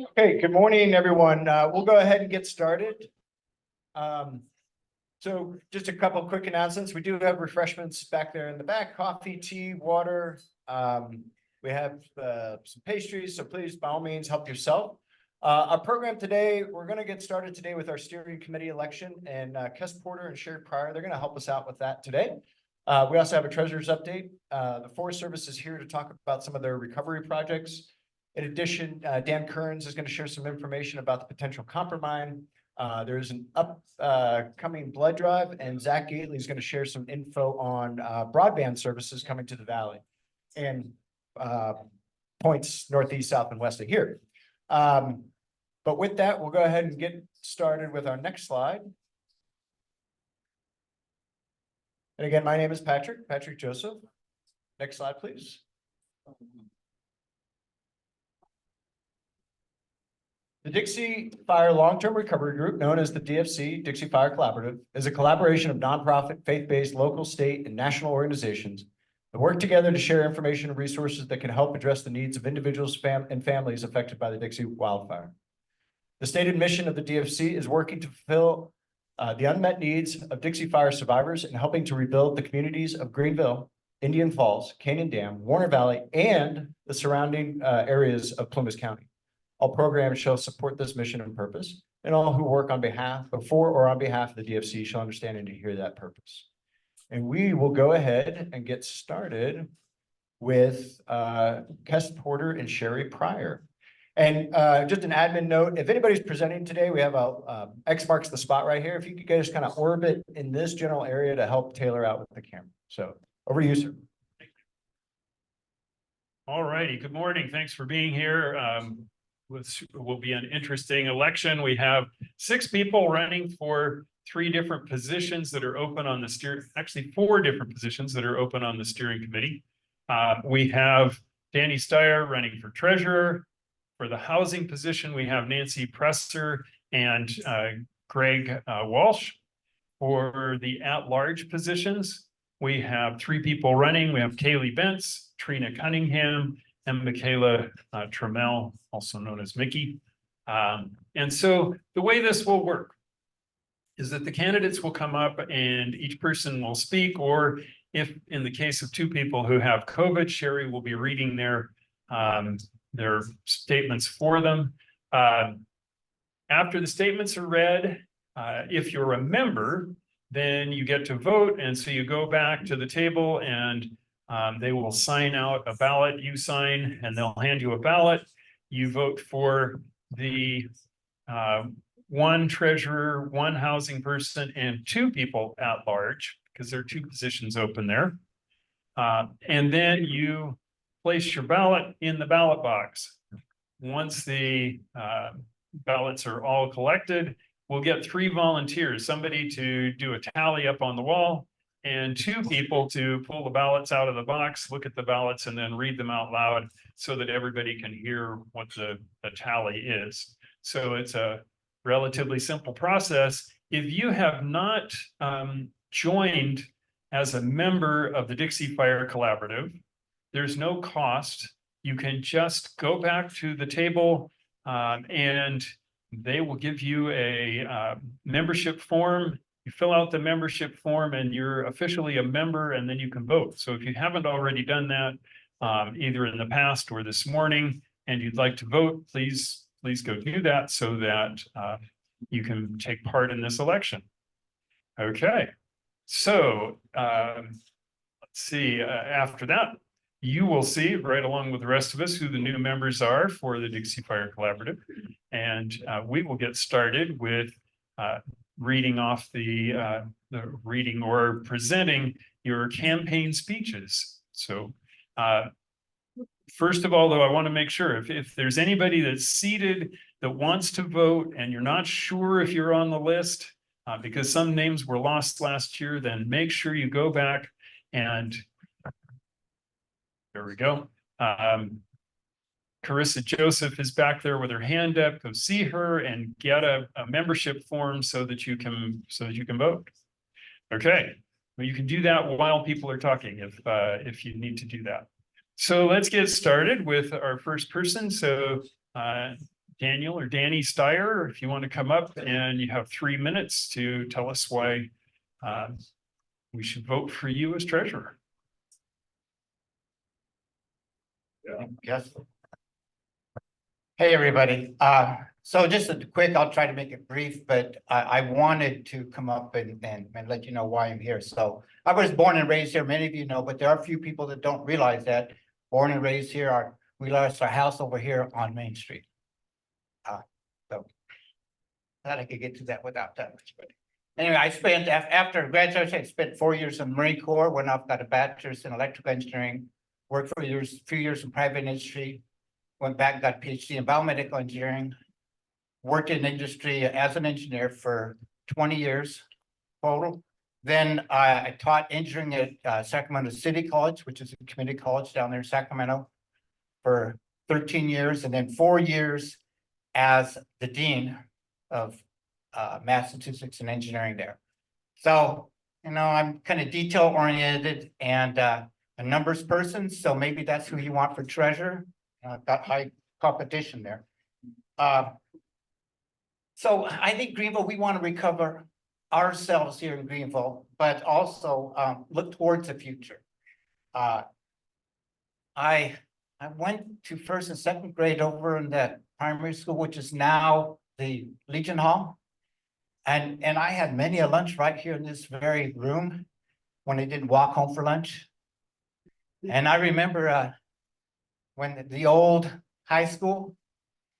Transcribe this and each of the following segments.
Okay, good morning, everyone. We'll go ahead and get started. So just a couple of quick announcements. We do have refreshments back there in the back, coffee, tea, water. We have some pastries, so please, by all means, help yourself. Our program today, we're going to get started today with our steering committee election, and Kes Porter and Sherry Pryor, they're going to help us out with that today. We also have a treasurer's update. The Forest Service is here to talk about some of their recovery projects. In addition, Dan Kearns is going to share some information about the potential Coppermine. There's an upcoming blood drive, and Zach Gately is going to share some info on broadband services coming to the Valley and points northeast, south, and west of here. But with that, we'll go ahead and get started with our next slide. And again, my name is Patrick Joseph. Next slide, please. The Dixie Fire Long-Term Recovery Group, known as the DFC, Dixie Fire Collaborative, is a collaboration of nonprofit, faith-based, local, state, and national organizations that work together to share information and resources that can help address the needs of individuals and families affected by the Dixie wildfire. The stated mission of the DFC is working to fulfill the unmet needs of Dixie Fire survivors and helping to rebuild the communities of Greenville, Indian Falls, Canyon Dam, Warner Valley, and the surrounding areas of Plumas County. All programs shall support this mission and purpose, and all who work on behalf of the DFC shall understand and adhere to that purpose. And we will go ahead and get started with Kes Porter and Sherry Pryor. And just an admin note, if anybody's presenting today, we have a X marks the spot right here. If you could guys kind of orbit in this general area to help tailor out with the camera. So over to you, sir. All righty. Good morning. Thanks for being here. Which will be an interesting election. We have 6 people running for 3 different positions that are open on the actually 4 different positions that are open on the steering committee. We have Danny Steyer running for treasurer. For the housing position, we have Nancy Presser and Greg Walsh. For the at-large positions, we have 3 people running. We have Kaylee Bentz, Trina Cunningham, and Michaela Trammell, also known as Mickey. And so the way this will work is that the candidates will come up and each person will speak, or if in the case of 2 people who have COVID, Sherry will be reading their statements for them. After the statements are read, if you're a member, then you get to vote. And so you go back to the table and they will sign out a ballot. You sign and they'll hand you a ballot. You vote for the 1 treasurer, 1 housing person, and 2 people at large, because there are 2 positions open there. And then you place your ballot in the ballot box. Once the ballots are all collected, we'll get 3 volunteers, somebody to do a tally up on the wall, and 2 people to pull the ballots out of the box, look at the ballots, and then read them out loud so that everybody can hear what the tally is. So it's a relatively simple process. If you have not joined as a member of the Dixie Fire Collaborative, there's no cost. You can just go back to the table and they will give you a membership form. You fill out the membership form and you're officially a member, and then you can vote. So if you haven't already done that, either in the past or this morning, and you'd like to vote, please go do that so that you can take part in this election. Okay, so let's see, after that, you will see right along with the rest of us who the new members are for the Dixie Fire Collaborative. And we will get started with reading off the reading or presenting your campaign speeches. So first of all, though, I want to make sure if there's anybody that's seated that wants to vote and you're not sure if you're on the list, because some names were lost last year, then make sure you go back and there we go. Carissa Joseph is back there with her hand up. Go see her and get a membership form so that you can vote. Okay, well, you can do that while people are talking if you need to do that. So let's get started with our first person. So Daniel or Danny Steyer, if you want to come up, and you have 3 minutes to tell us why we should vote for you as treasurer. Yes. Hey, everybody. So just a quick, I'll try to make it brief, but I wanted to come up and let you know why I'm here. So I was born and raised here, many of you know, but there are a few people that don't realize that. Born and raised here, we lost our house over here on Main Street. So thought I could get to that without that much, but anyway, I spent, after graduation, I spent 4 years in the Marine Corps, went off, got a bachelor's in electrical engineering, worked for a few years in private industry, went back, got a PhD in biomedical engineering, worked in industry as an engineer for 20 years total. Then I taught engineering at Sacramento City College, which is a community college down there in Sacramento, for 13 years, and then 4 years as the dean of Massachusetts and engineering there. So, you know, I'm kind of detail oriented and a numbers person, so maybe that's who you want for treasurer. Got high competition there. So I think Greenville, we want to recover ourselves here in Greenville, but also look towards the future. I went to first and second grade over in that primary school, which is now the Legion Hall. And I had many a lunch right here in this very room when I didn't walk home for lunch. And I remember when the old high school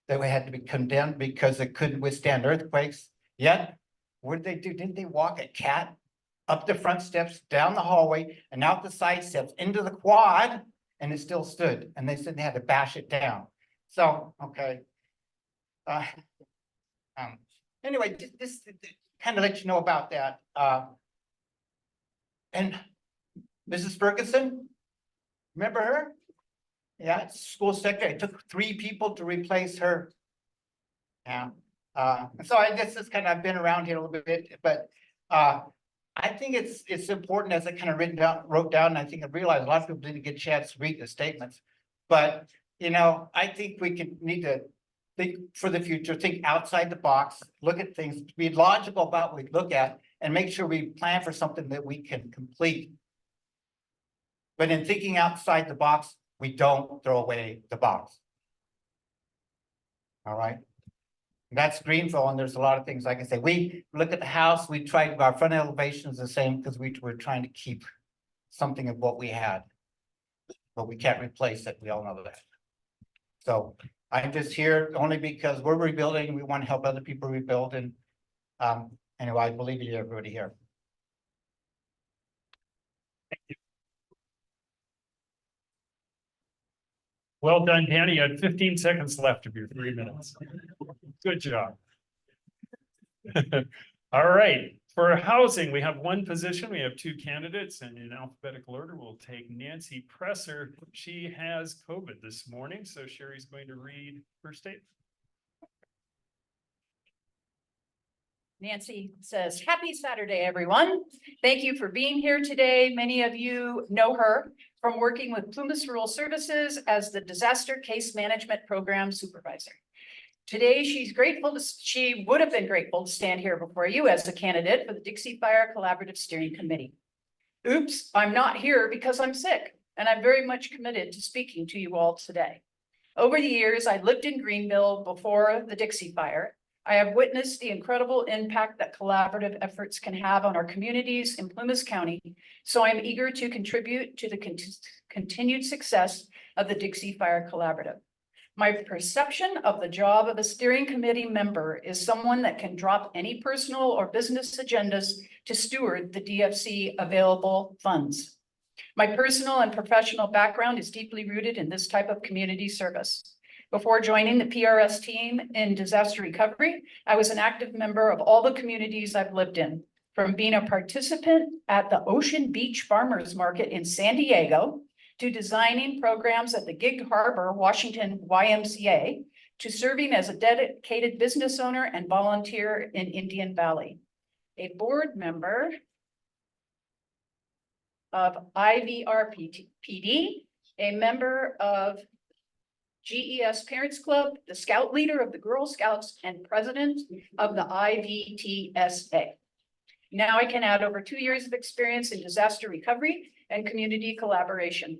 that we had to be condemned because it couldn't withstand earthquakes. Yet, what did they do? Didn't they walk a cat up the front steps, down the hallway, and out the side steps into the quad, and it still stood? And they said they had to bash it down. So, okay. Anyway, this kind of let you know about that. And Mrs. Ferguson, remember her? Yeah, school secretary. It took 3 people to replace her. Yeah. And so I guess it's kind of, I've been around here a little bit, but I think it's important, as I kind of wrote down, and I think I realized a lot of people didn't get a chance to read the statements. But you know, I think we need to think for the future, think outside the box, look at things, be logical about what we look at, and make sure we plan for something that we can complete. But in thinking outside the box, we don't throw away the box. All right. That's Greenville, and there's a lot of things, like I say, we look at the house, we tried, our front elevation is the same because we're trying to keep something of what we had. But we can't replace it, we all know that. So I'm just here only because we're rebuilding, we want to help other people rebuild, and anyway, I believe in everybody here. Well done, Danny. You had 15 seconds left of your 3 minutes. Good job. All right. For housing, we have 1 position. We have 2 candidates, and in alphabetical order, we'll take Nancy Presser. She has COVID this morning, so Sherry's going to read her statement. Nancy says, "Happy Saturday, everyone. Thank you for being here today. Many of you know her from working with Plumas Rural Services as the Disaster Case Management Program Supervisor. Today, she would have been grateful to stand here before you as a candidate for the Dixie Fire Collaborative Steering Committee. Oops, I'm not here because I'm sick, and I'm very much committed to speaking to you all today. Over the years, I lived in Greenville before the Dixie Fire. I have witnessed the incredible impact that collaborative efforts can have on our communities in Plumas County, so I'm eager to contribute to the continued success of the Dixie Fire Collaborative. My perception of the job of a steering committee member is someone that can drop any personal or business agendas to steward the DFC available funds. My personal and professional background is deeply rooted in this type of community service. Before joining the PRS team in disaster recovery, I was an active member of all the communities I've lived in, from being a participant at the Ocean Beach Farmers Market in San Diego, to designing programs at the Gig Harbor, Washington YMCA, to serving as a dedicated business owner and volunteer in Indian Valley. A board member of IVRPD, a member of GES Parents Club, the Scout Leader of the Girl Scouts, and President of the IVTSA. Now I can add over 2 years of experience in disaster recovery and community collaboration.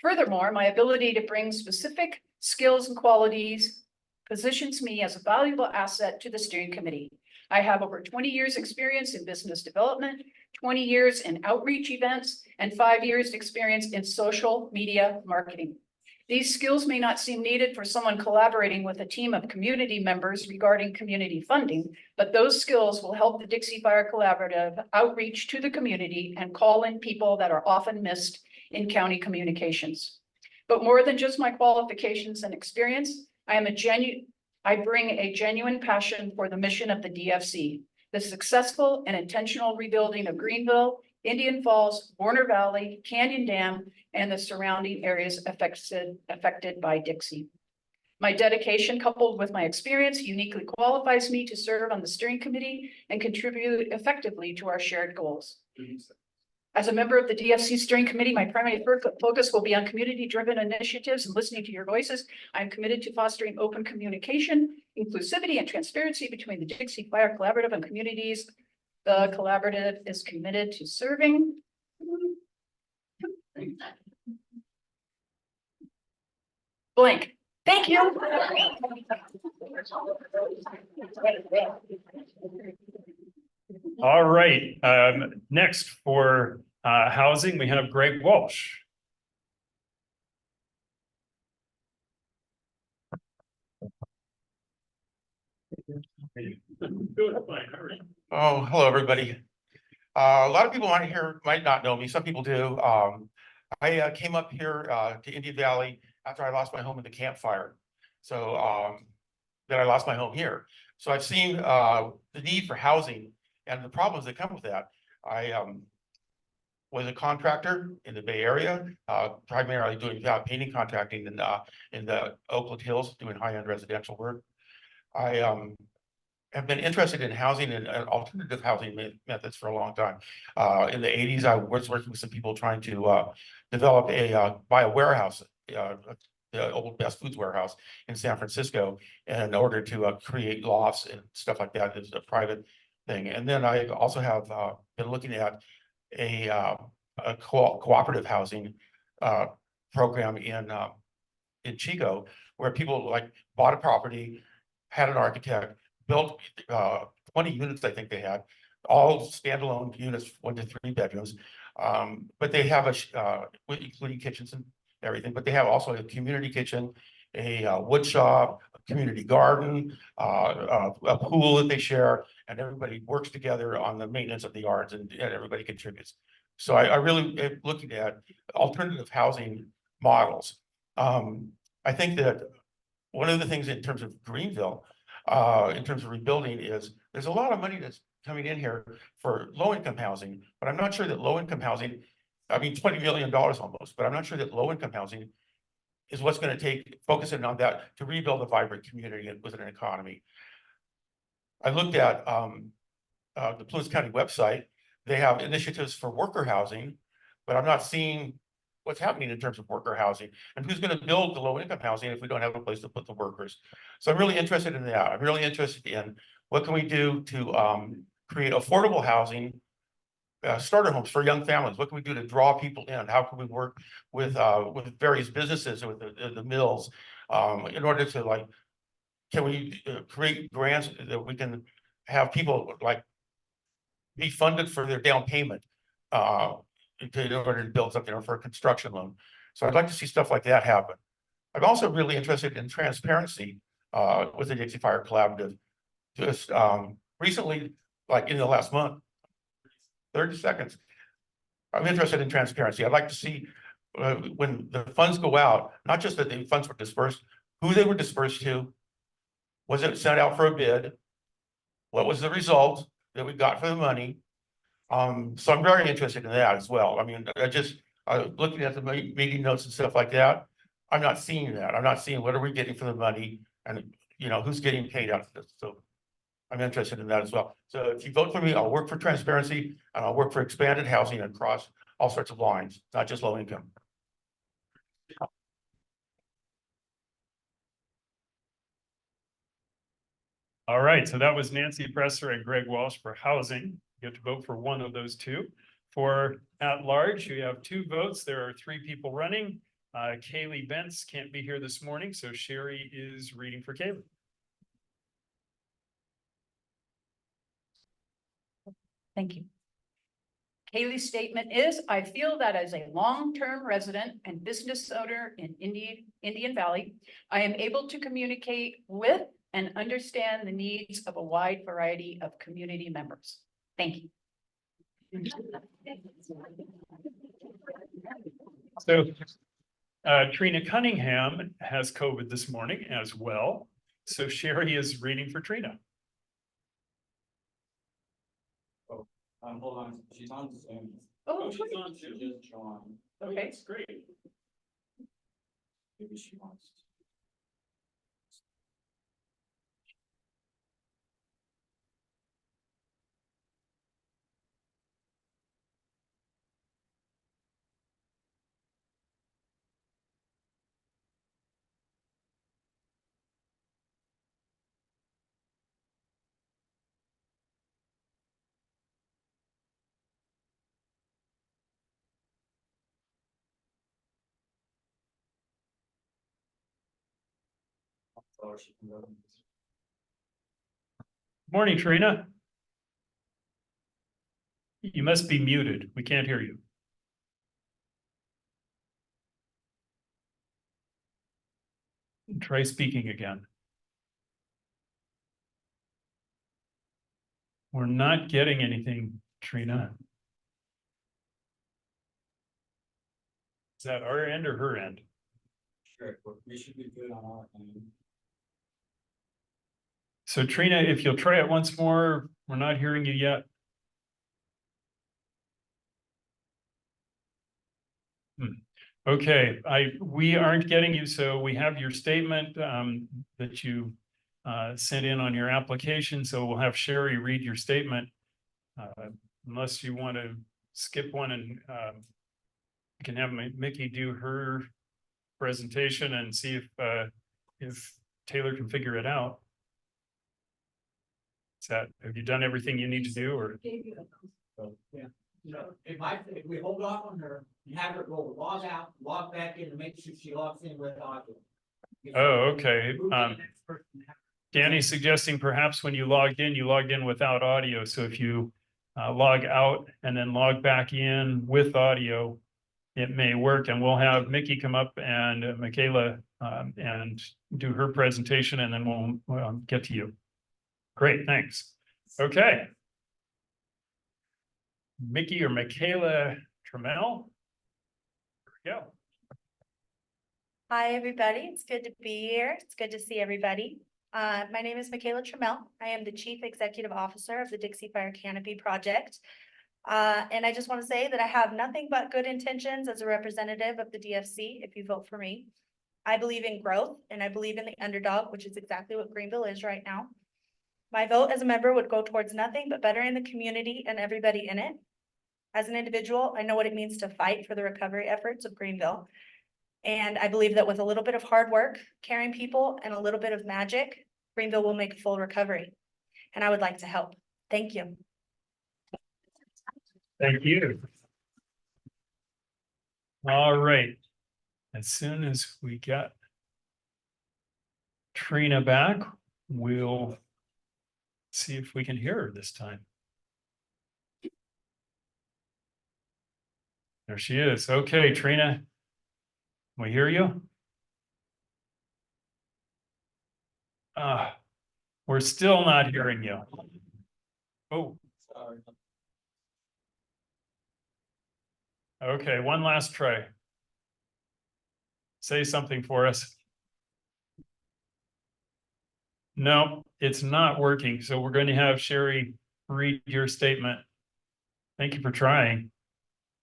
Furthermore, my ability to bring specific skills and qualities positions me as a valuable asset to the steering committee. I have over 20 years experience in business development, 20 years in outreach events, and 5 years experience in social media marketing. These skills may not seem needed for someone collaborating with a team of community members regarding community funding, but those skills will help the Dixie Fire Collaborative outreach to the community and call in people that are often missed in county communications. But more than just my qualifications and experience, I bring a genuine passion for the mission of the DFC, the successful and intentional rebuilding of Greenville, Indian Falls, Warner Valley, Canyon Dam, and the surrounding areas affected by Dixie. My dedication, coupled with my experience, uniquely qualifies me to serve on the steering committee and contribute effectively to our shared goals. As a member of the DFC steering committee, my primary focus will be on community-driven initiatives and listening to your voices. I am committed to fostering open communication, inclusivity, and transparency between the Dixie Fire Collaborative and communities. The collaborative is committed to serving. Blank. Thank you. All right, next for housing, we have Greg Walsh. Oh, hello, everybody. A lot of people on here might not know me. Some people do. I came up here to Indian Valley after I lost my home in the Camp Fire. So then I lost my home here. So I've seen the need for housing and the problems that come with that. I was a contractor in the Bay Area, primarily doing painting contracting in the Oakland Hills, doing high-end residential work. I have been interested in housing and alternative housing methods for a long time. In the 80s, I was working with some people trying to develop buy a warehouse, the old Best Foods warehouse in San Francisco, in order to create lofts and stuff like that. It's a private thing. And then I also have been looking at a cooperative housing program in Chico, where people like bought a property, had an architect, built 20 units, I think they had, all standalone units, 1 to 3 bedrooms. But they have including kitchens and everything, but they have also a community kitchen, a wood shop, a community garden, a pool that they share, and everybody works together on the maintenance of the yards, and everybody contributes. So I really am looking at alternative housing models. I think that one of the things in terms of Greenville, in terms of rebuilding, is there's a lot of money that's coming in here for low-income housing, but I'm not sure that low-income housing, I mean, $20 million almost, but I'm not sure that low-income housing is what's going to take focusing on that to rebuild a vibrant community with an economy. I looked at the Plumas County website. They have initiatives for worker housing, but I'm not seeing what's happening in terms of worker housing and who's going to build the low-income housing if we don't have a place to put the workers. So I'm really interested in that. I'm really interested in what can we do to create affordable housing, starter homes for young families. What can we do to draw people in? How can we work with various businesses, with the mills, in order to can we create grants that we can have people be funded for their down payment in order to build something, or for a construction loan. So I'd like to see stuff like that happen. I'm also really interested in transparency with the Dixie Fire Collaborative. Just recently, like in the last month, 30 seconds, I'm interested in transparency. I'd like to see when the funds go out, not just that the funds were dispersed, who they were dispersed to, was it sent out for a bid, what was the result that we got for the money. So I'm very interested in that as well. I mean, looking at the meeting notes and stuff like that, I'm not seeing that. I'm not seeing what are we getting for the money, and who's getting paid out of this. So I'm interested in that as well. So if you vote for me, I'll work for transparency, and I'll work for expanded housing across all sorts of lines, not just low income. All right, so that was Nancy Presser and Greg Walsh for housing. You have to vote for one of those two. For at large, you have 2 votes. There are 3 people running. Kaylee Bentz can't be here this morning, so Sherry is reading for Kaylee. Thank you. Kaylee's statement is, I feel that as a long-term resident and business owner in Indian Valley, I am able to communicate with and understand the needs of a wide variety of community members. Thank you. So Trina Cunningham has COVID this morning as well. So Sherry is reading for Trina. Hold on, she's on Zoom. Oh, She's on, she just joined. okay. That's great. Maybe she wants. Or she can go. Morning, Trina. You must be muted. We can't hear you. Try speaking again. We're not getting anything, Trina. Is that our end or her end? Sure, we should be good on our end. So Trina, if you'll try it once more, we're not hearing you yet. Okay, we aren't getting you, so we have your statement that you sent in on your application, so we'll have Sherry read your statement. Unless you want to skip one and you can have Mickey do her presentation and see if Taylor can figure it out. Have you done everything you need to do, or? Yeah, you know, if we hold off on her, and have her go log out, log back in, and make sure she logs in with audio. Oh, okay. Move to the next person. Danny's suggesting perhaps when you logged in without audio. So if you log out and then log back in with audio, it may work. And we'll have Mickey come up and Michaela and do her presentation, and then we'll get to you. Great, thanks. Okay. Mickey or Michaela Trammell. There we go. Hi, everybody. It's good to be here. It's good to see everybody. My name is Michaela Trammell. I am the Chief Executive Officer of the Dixie Fire Canopy Project. And I just want to say that I have nothing but good intentions as a representative of the DFC if you vote for me. I believe in growth and I believe in the underdog, which is exactly what Greenville is right now. My vote as a member would go towards nothing but bettering the community and everybody in it. As an individual, I know what it means to fight for the recovery efforts of Greenville. And I believe that with a little bit of hard work, caring people, and a little bit of magic, Greenville will make a full recovery. And I would like to help. Thank you. Thank you. All right. As soon as we get Trina back, we'll see if we can hear her this time. There she is. Okay, Trina. We hear you? We're still not hearing you. Oh, Sorry. okay, one last try. Say something for us. No, it's not working. So we're going to have Sherry read your statement. Thank you for trying.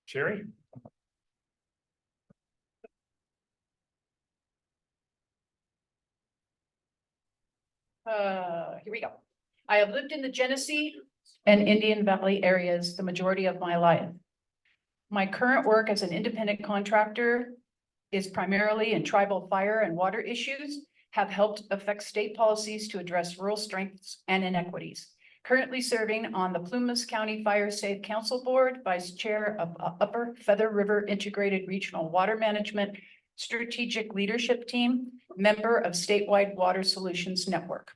Sherry? Here we go. I have lived in the Genesee and Indian Valley areas the majority of my life. My current work as an independent contractor is primarily in tribal fire and water issues have helped affect state policies to address rural strengths and inequities. Currently serving on the Plumas County Fire Safe Council Board, Vice Chair of Upper Feather River Integrated Regional Water Management Strategic Leadership Team, member of Statewide Water Solutions Network.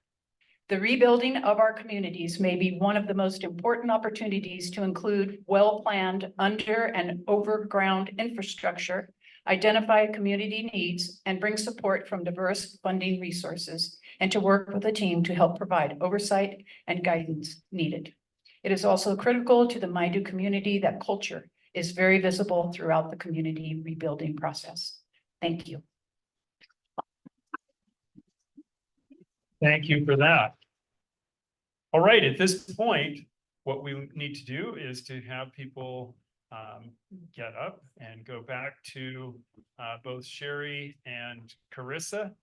The rebuilding of our communities may be one of the most important opportunities to include well-planned under and overground infrastructure, identify community needs, and bring support from diverse funding resources, and to work with a team to help provide oversight and guidance needed. It is also critical to the Maidu community that culture is very visible throughout the community rebuilding process. Thank you. Thank you for that. All right, at this point, what we need to do is to have people get up and go back to both Sherry and Carissa.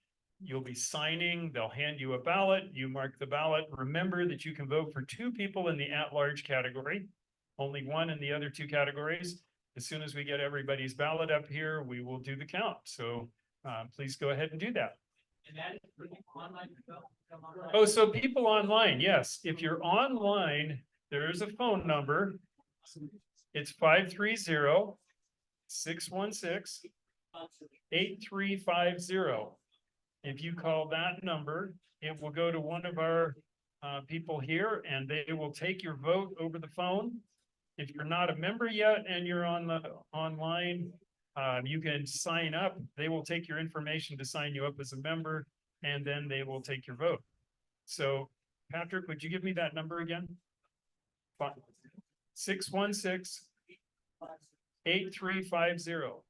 You'll be signing, they'll hand you a ballot, you mark the ballot. Remember that you can vote for 2 people in the at-large category, only 1 in the other 2 categories. As soon as we get everybody's ballot up here, we will do the count. So please go ahead and do that. And that is pretty online. Oh, so people online, yes. If you're online, there is a phone number. It's 530-616-8350. If you call that number, it will go to one of our people here and they will take your vote over the phone. If you're not a member yet and you're on the online, you can sign up. They will take your information to sign you up as a member, and then they will take your vote. So, Patrick, would you give me that number again? 616-8350.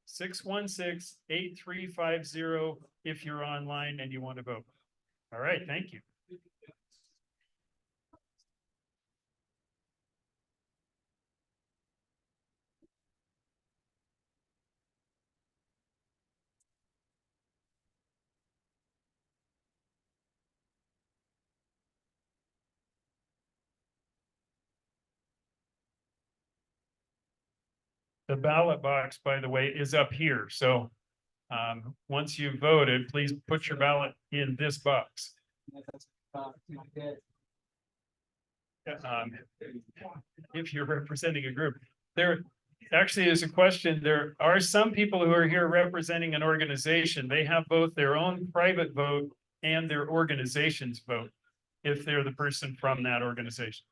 616-8350 if you're online and you want to vote. All right, thank you. The ballot box, by the way, is up here. So once you've voted, please put your ballot in this box. If you're representing a group, there actually is a question. There are some people who are here representing an organization. They have both their own private vote and their organization's vote, if they're the person from that organization.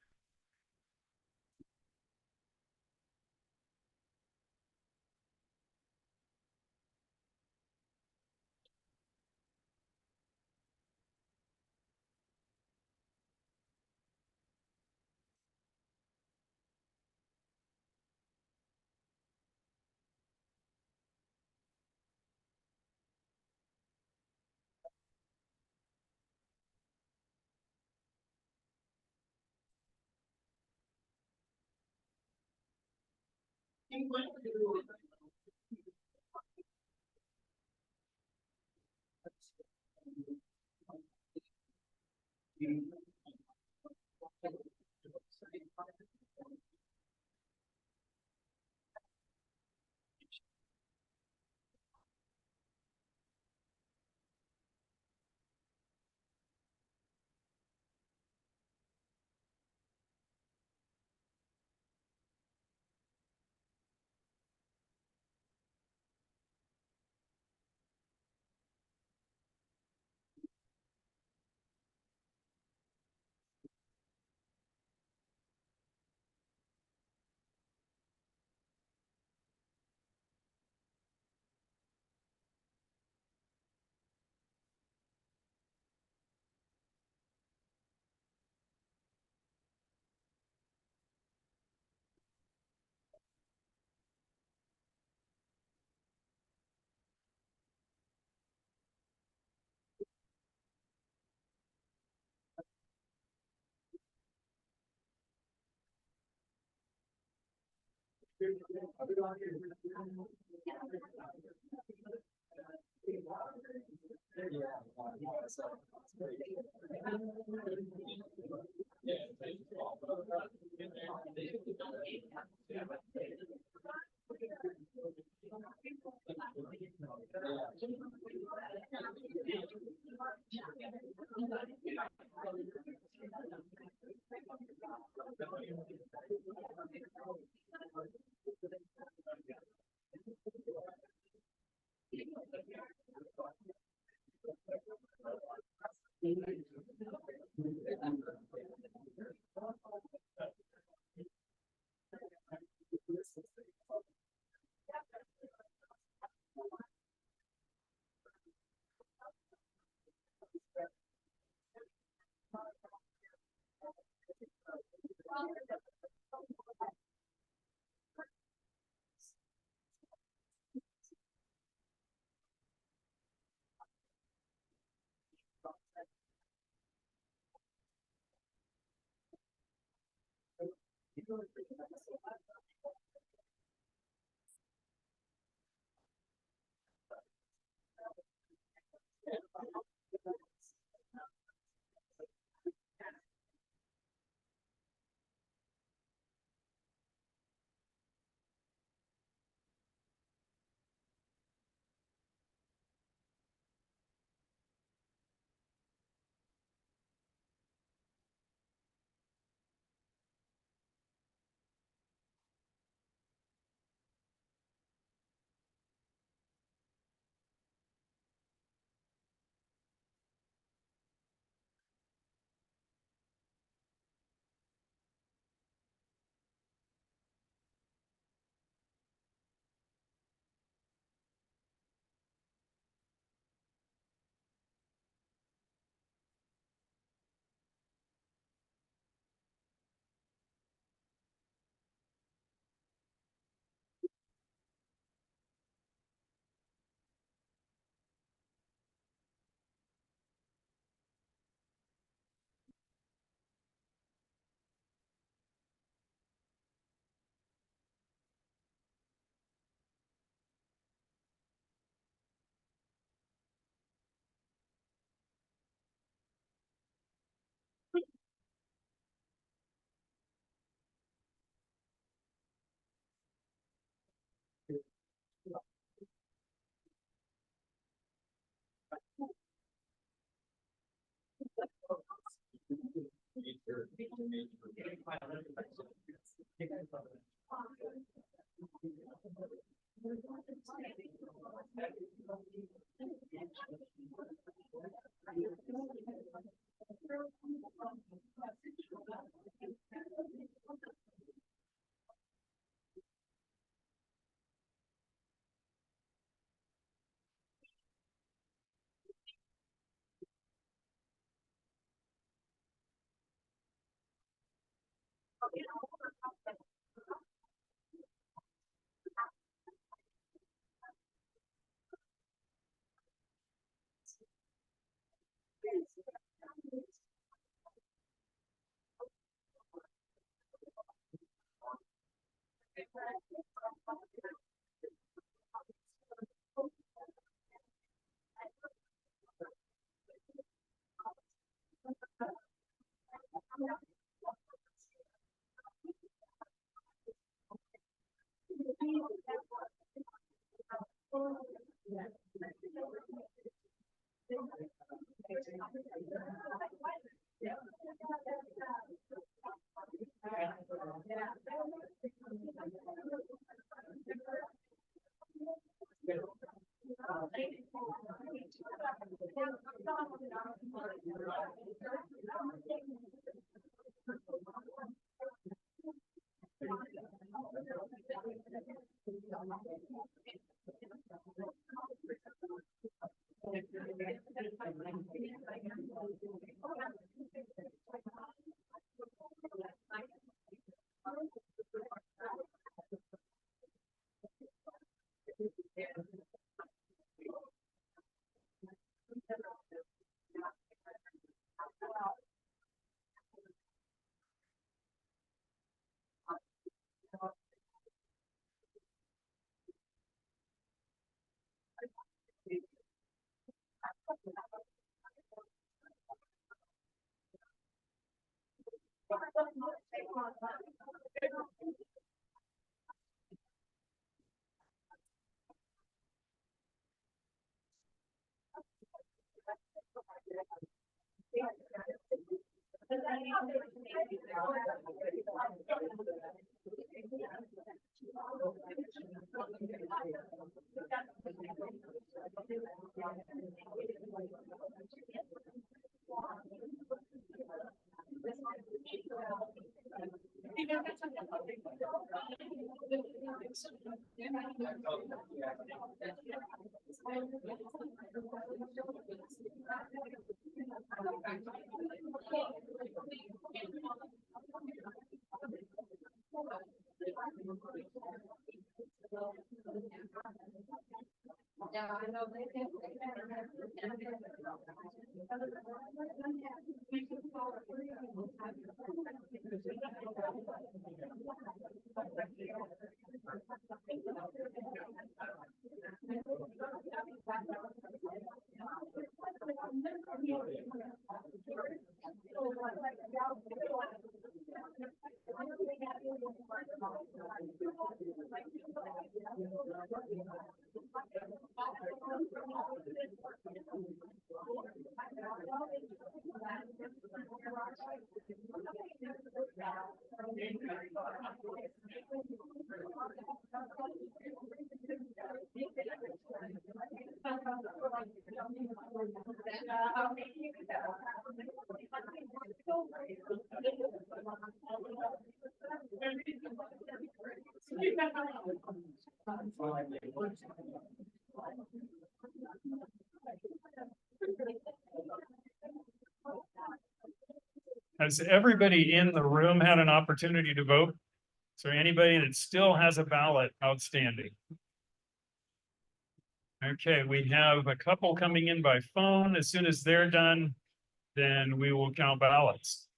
Has everybody in the room had an opportunity to vote? Is there anybody that still has a ballot outstanding? Okay, we have a couple coming in by phone. As soon as they're done, then we will count ballots.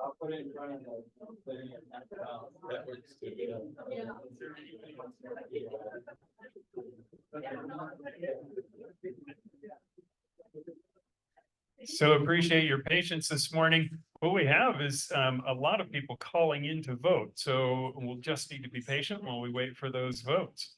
I'll put it in front of the. That works too. So appreciate your patience this morning. What we have is a lot of people calling in to vote, so we'll just need to be patient while we wait for those votes.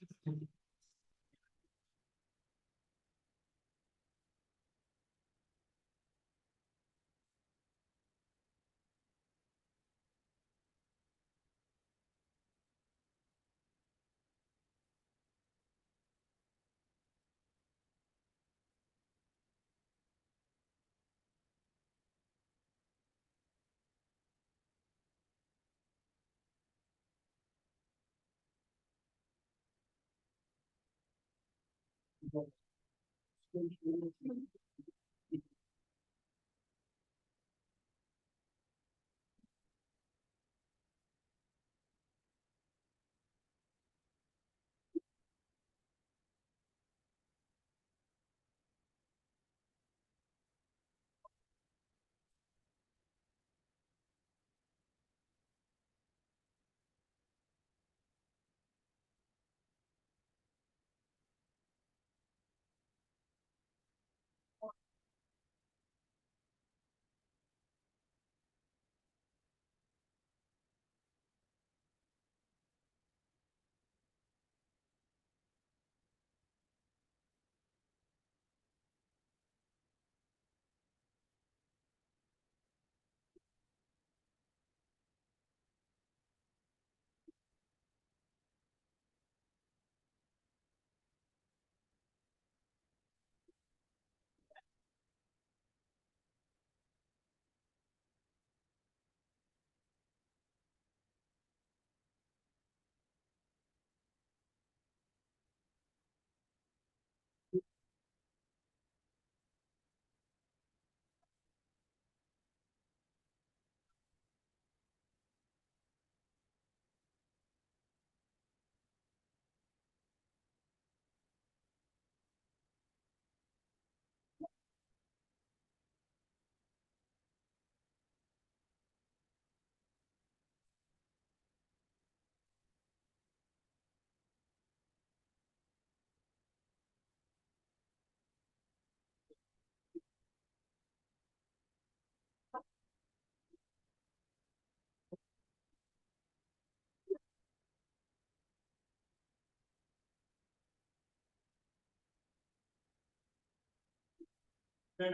If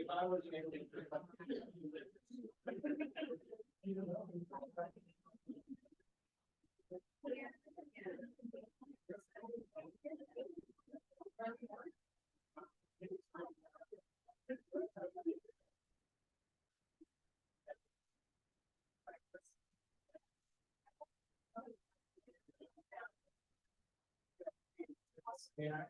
I was. Yeah.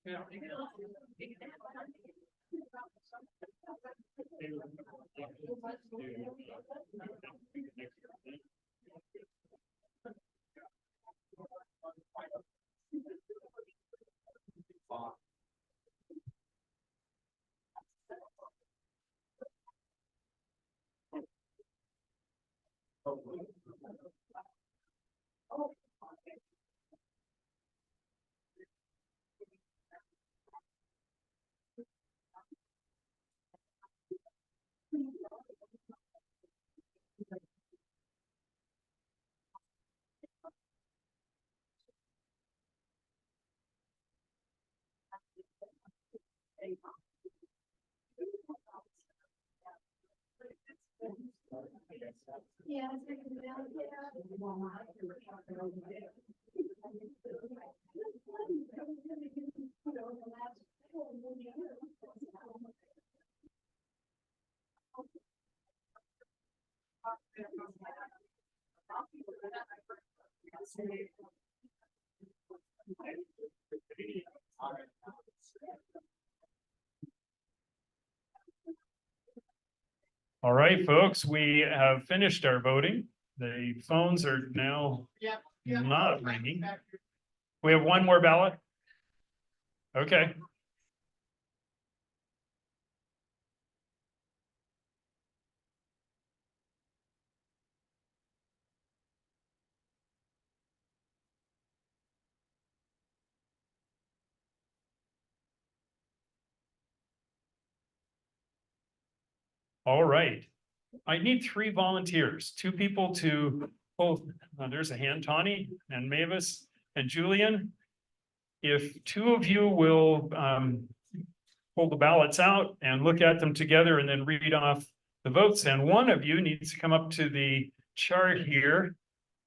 Yeah. All right, folks, we have finished our voting. The phones are now not ringing. We have one more ballot? Okay. All right. I need 3 volunteers, 2 people to, there's a hand, Tawny and Mavis and Julian. If 2 of you will pull the ballots out and look at them together and then read off the votes, and 1 of you needs to come up to the chart here.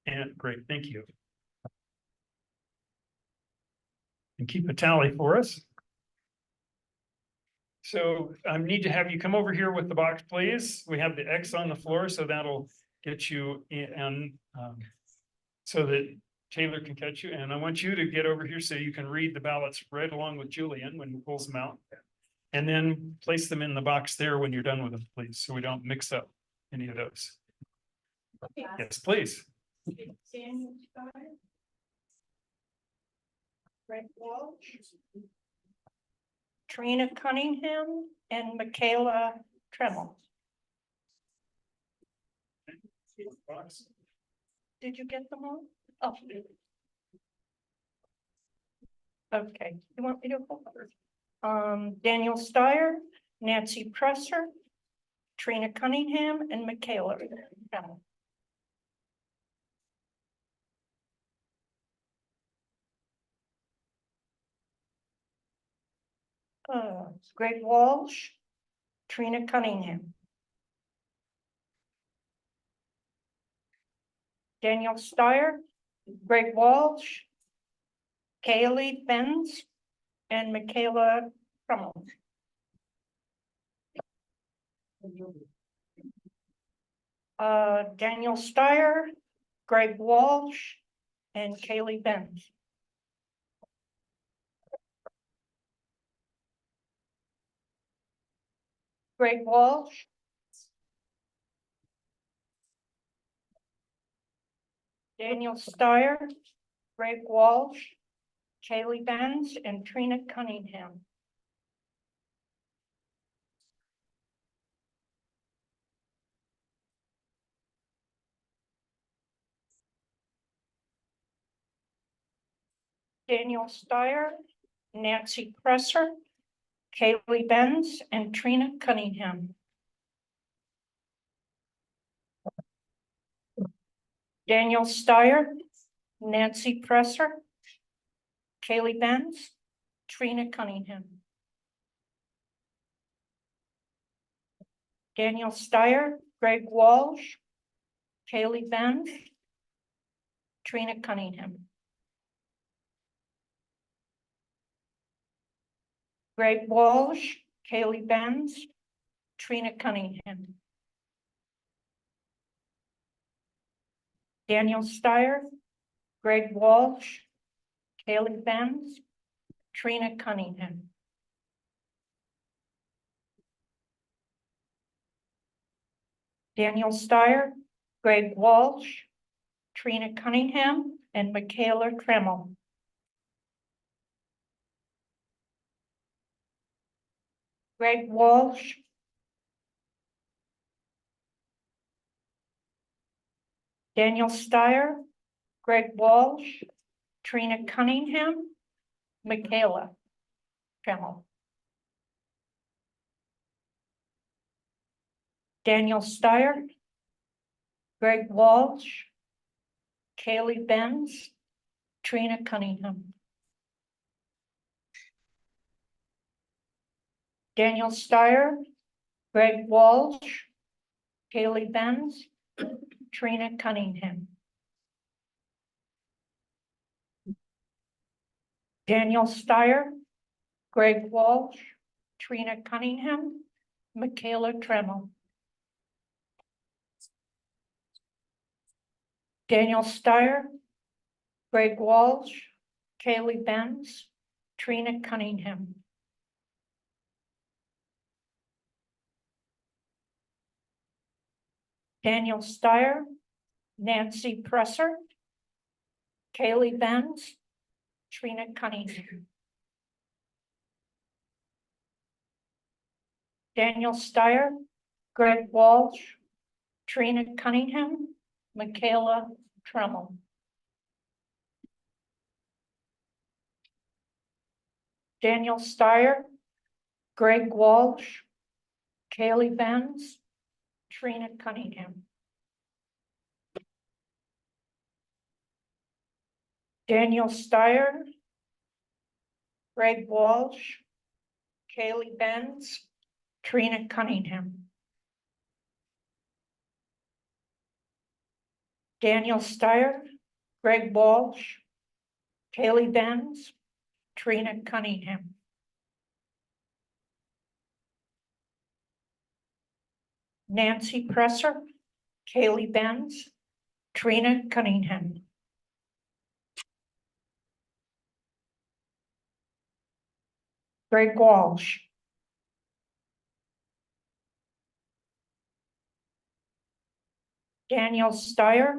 And great, thank you. And keep a tally for us. So I need to have you come over here with the box, please. We have the X on the floor, so that'll get you in, so that Taylor can catch you. And I want you to get over here so you can read the ballots right along with Julian when he pulls them out. And then place them in the box there when you're done with them, please, so we don't mix up any of those. Yes, please. Greg Walsh, Trina Cunningham, and Michaela Tremmel. Did you get them all? Oh. Okay, you want me to hold on? Daniel Steyer, Nancy Presser, Trina Cunningham, and Michaela Tremmel. Greg Walsh, Trina Cunningham. Daniel Steyer, Greg Walsh, Kaylee Benz, and Michaela Tremmel. Daniel Steyer, Greg Walsh, and Kaylee Benz. Greg Walsh. Daniel Steyer, Greg Walsh, Kaylee Benz, and Trina Cunningham. Daniel Steyer, Nancy Presser, Kaylee Benz, and Trina Cunningham. Daniel Steyer, Nancy Presser, Kaylee Benz, Trina Cunningham. Daniel Steyer, Greg Walsh, Kaylee Benz, Trina Cunningham. Greg Walsh, Kaylee Benz, Trina Cunningham. Daniel Steyer, Greg Walsh, Kaylee Benz, Trina Cunningham. Daniel Steyer, Greg Walsh, Trina Cunningham, and Michaela Tremmel. Greg Walsh, Daniel Steyer, Greg Walsh, Trina Cunningham, Michaela Trammell. Daniel Steyer, Greg Walsh, Kaylee Benz, Trina Cunningham. Daniel Steyer, Greg Walsh, Kaylee Benz, Trina Cunningham. Daniel Steyer, Greg Walsh, Trina Cunningham, Michaela Trammell. Daniel Steyer, Greg Walsh, Kaylee Benz, Trina Cunningham. Daniel Steyer, Nancy Presser, Kaylee Benz, Trina Cunningham. Daniel Steyer, Greg Walsh, Trina Cunningham, Michaela Trammell. Daniel Steyer, Greg Walsh, Kaylee Benz, Trina Cunningham. Daniel Steyer, Greg Walsh, Kaylee Benz, Trina Cunningham. Daniel Steyer, Greg Walsh, Kaylee Benz, Trina Cunningham. Nancy Presser, Kaylee Benz, Trina Cunningham. Greg Walsh. Daniel Steyer,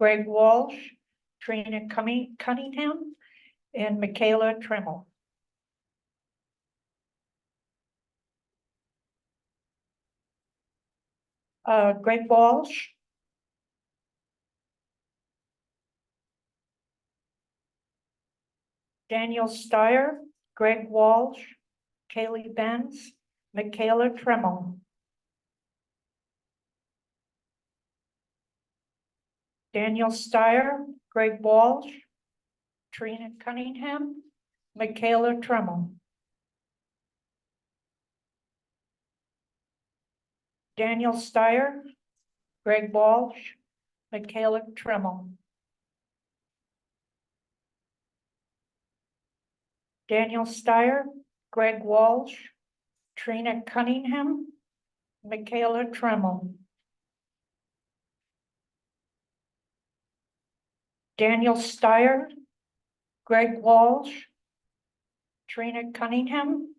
Greg Walsh, Trina Cunningham, and Michaela Trammell. Greg Walsh. Daniel Steyer, Greg Walsh, Kaylee Benz, Michaela Trammell. Daniel Steyer, Greg Walsh, Trina Cunningham, Michaela Trammell. Daniel Steyer, Greg Walsh, Michaela Trammell. Daniel Steyer, Greg Walsh, Trina Cunningham, Michaela Trammell. Daniel Steyer, Greg Walsh, Trina Cunningham,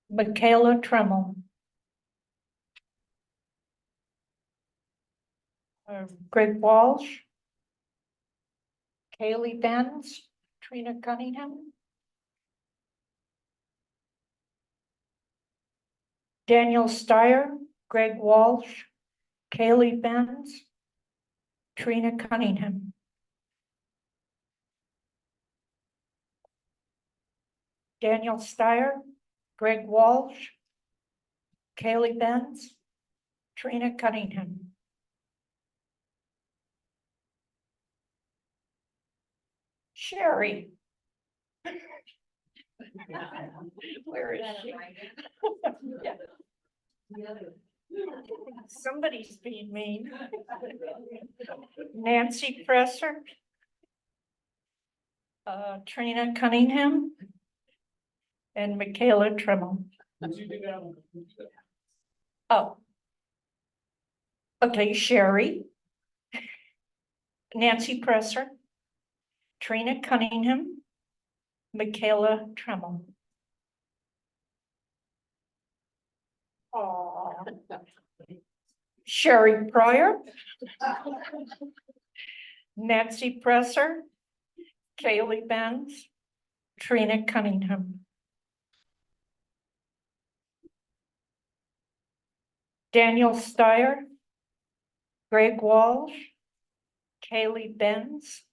Michaela Trammell. Greg Walsh, Kaylee Benz, Trina Cunningham. Daniel Steyer, Greg Walsh, Kaylee Benz, Trina Cunningham. Daniel Steyer, Greg Walsh, Kaylee Benz, Trina Cunningham. Sherry. Where is she? Somebody's being mean. Nancy Presser. Trina Cunningham. And Michaela Trammell. Oh. Okay, Sherry. Nancy Presser. Trina Cunningham. Michaela Trammell. Aw. Sherry Pryor. Nancy Presser. Kaylee Benz. Trina Cunningham. Daniel Steyer. Greg Walsh. Kaylee Benz,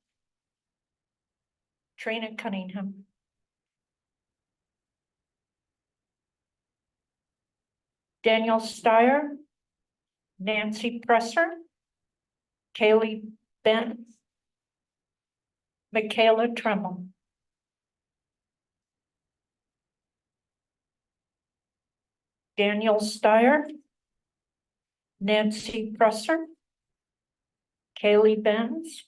Trina Cunningham. Daniel Steyer, Nancy Presser, Kaylee Benz, Michaela Tremmel. Daniel Steyer, Nancy Presser, Kaylee Benz,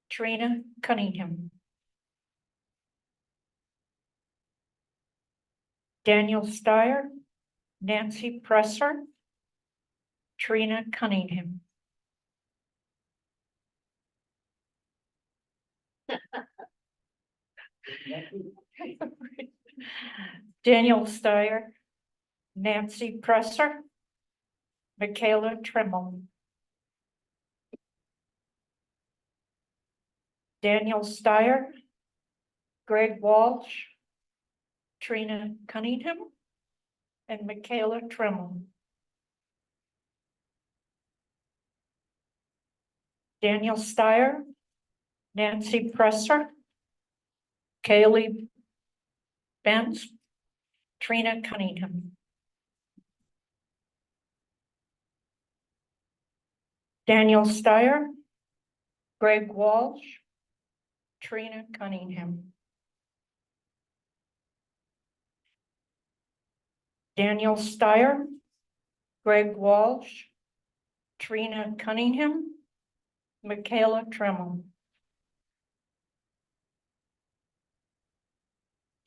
Trina Cunningham. Daniel Steyer, Nancy Presser, Trina Cunningham. Daniel Steyer, Nancy Presser, Michaela Tremmel. Daniel Steyer, Greg Walsh, Trina Cunningham, and Michaela Tremmel. Daniel Steyer, Nancy Presser, Kaylee Benz, Trina Cunningham. Daniel Steyer, Greg Walsh, Trina Cunningham. Daniel Steyer, Greg Walsh, Trina Cunningham, Michaela Tremmel.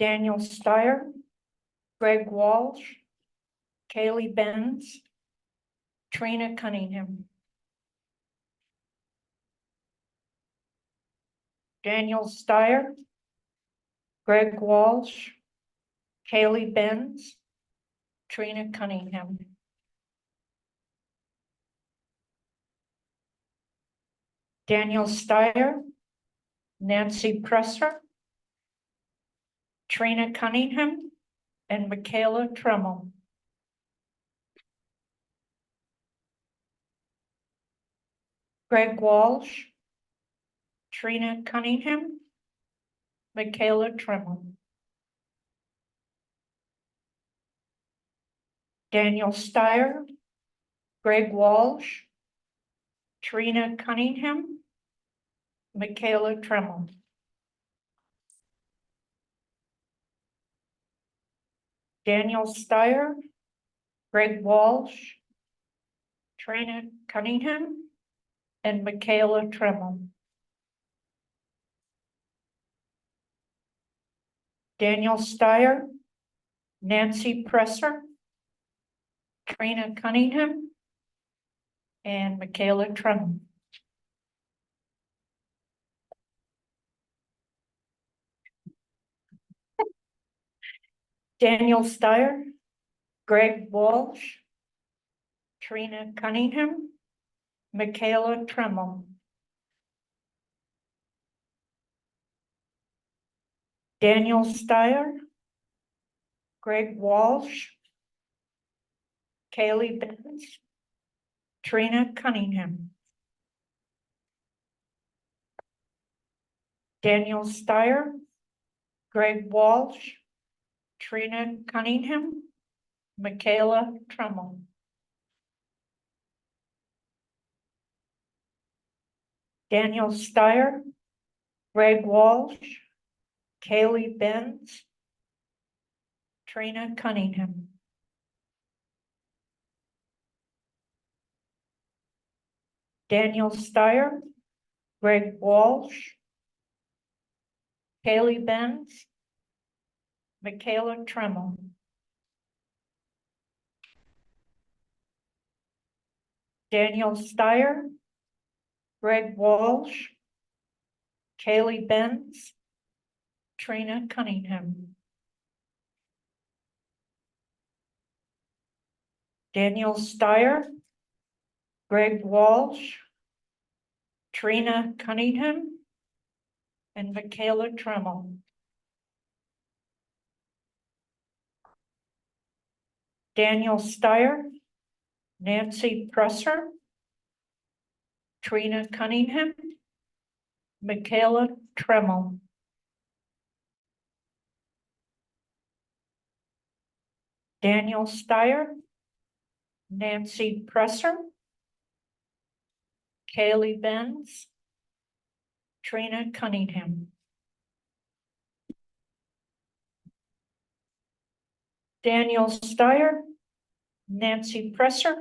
Daniel Steyer, Greg Walsh, Kaylee Benz, Trina Cunningham. Daniel Steyer, Greg Walsh, Kaylee Benz, Trina Cunningham. Daniel Steyer, Nancy Presser, Trina Cunningham, and Michaela Tremmel. Greg Walsh, Trina Cunningham, Michaela Tremmel. Daniel Steyer, Greg Walsh, Trina Cunningham, Michaela Tremmel. Daniel Steyer, Greg Walsh, Trina Cunningham, and Michaela Tremmel. Daniel Steyer, Nancy Presser, Trina Cunningham, and Michaela Tremmel. Daniel Steyer, Greg Walsh, Trina Cunningham, Michaela Tremmel. Daniel Steyer, Greg Walsh, Kaylee Benz, Trina Cunningham. Daniel Steyer, Greg Walsh, Trina Cunningham, Michaela Tremmel. Daniel Steyer, Greg Walsh, Kaylee Benz, Trina Cunningham. Daniel Steyer, Greg Walsh, Kaylee Benz, Michaela Tremmel. Daniel Steyer, Greg Walsh, Kaylee Benz, Trina Cunningham. Daniel Steyer, Greg Walsh, Trina Cunningham, and Michaela Tremmel. Daniel Steyer, Nancy Presser, Trina Cunningham, Michaela Tremmel. Daniel Steyer, Nancy Presser, Kaylee Benz, Trina Cunningham. Daniel Steyer, Nancy Presser,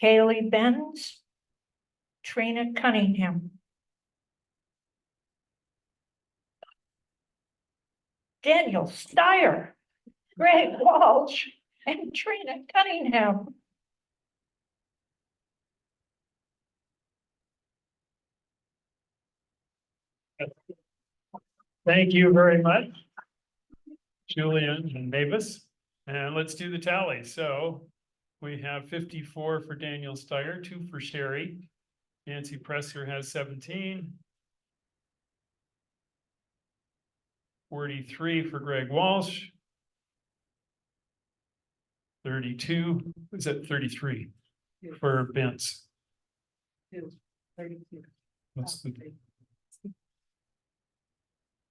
Kaylee Benz, Trina Cunningham. Daniel Steyer, Greg Walsh, and Trina Cunningham. Thank you very much, Julian and Mavis. And let's do the tally. So we have 54 for Daniel Steyer, 2 for Sherry. Nancy Presser has 17. 43 for Greg Walsh. 32, is it 33 for Vince? What's the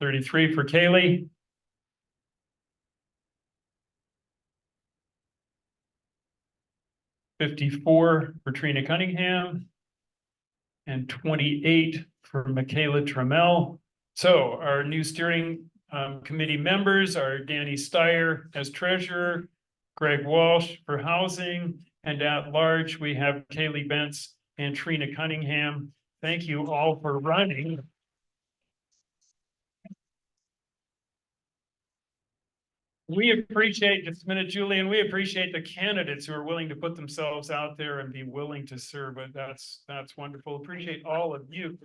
33 for Kaylee? 54 for Trina Cunningham. And 28 for Michaela Trammell. So our new steering committee members are Danny Steyer as treasurer, Greg Walsh for housing, and at large, we have Kaylee Benz and Trina Cunningham. Thank you all for running. We appreciate, just a minute, Julian, we appreciate the candidates who are willing to put themselves out there and be willing to serve, but that's wonderful. Appreciate all of you.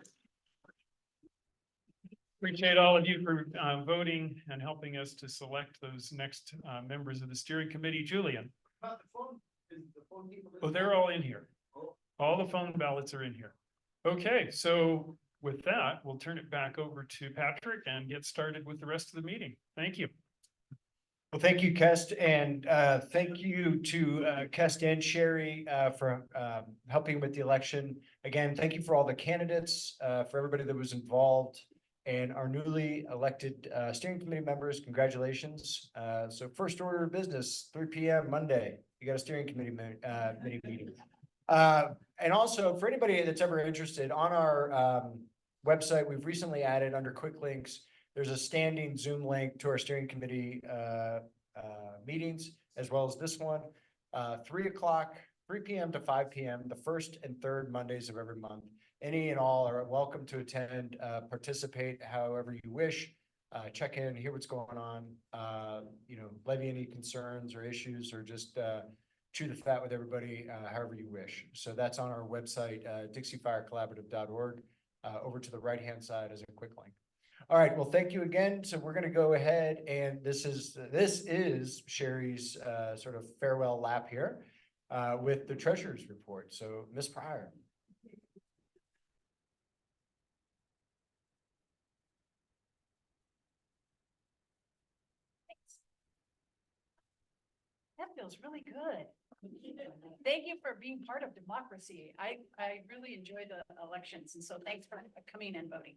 Appreciate all of you for voting and helping us to select those next members of the steering committee. Julian? Oh, they're all in here. All the phone ballots are in here. Okay, so with that, we'll turn it back over to Patrick and get started with the rest of the meeting. Thank you. Well, thank you, Kest, and thank you to Kest and Sherry for helping with the election. Again, thank you for all the candidates, for everybody that was involved, and our newly elected steering committee members. Congratulations. So first order of business, 3 p.m. Monday, you got a steering committee meeting. And also for anybody that's ever interested, on our website, we've recently added under quick links, there's a standing Zoom link to our steering committee meetings, as well as this one, 3 p.m. to 5 p.m., the first and third Mondays of every month. Any and all are welcome to attend, participate however you wish, check in, hear what's going on, levy any concerns or issues, or just chew the fat with everybody, however you wish. So that's on our website, dixiefirecollaborative.org, over to the right-hand side as a quick link. All right, well, thank you again. So we're going to go ahead, and this is Sherry's sort of farewell lap here with the treasurer's report. So Ms. Pryor. That feels really good. Thank you for being part of democracy. I really enjoy the elections, and so thanks for coming and voting.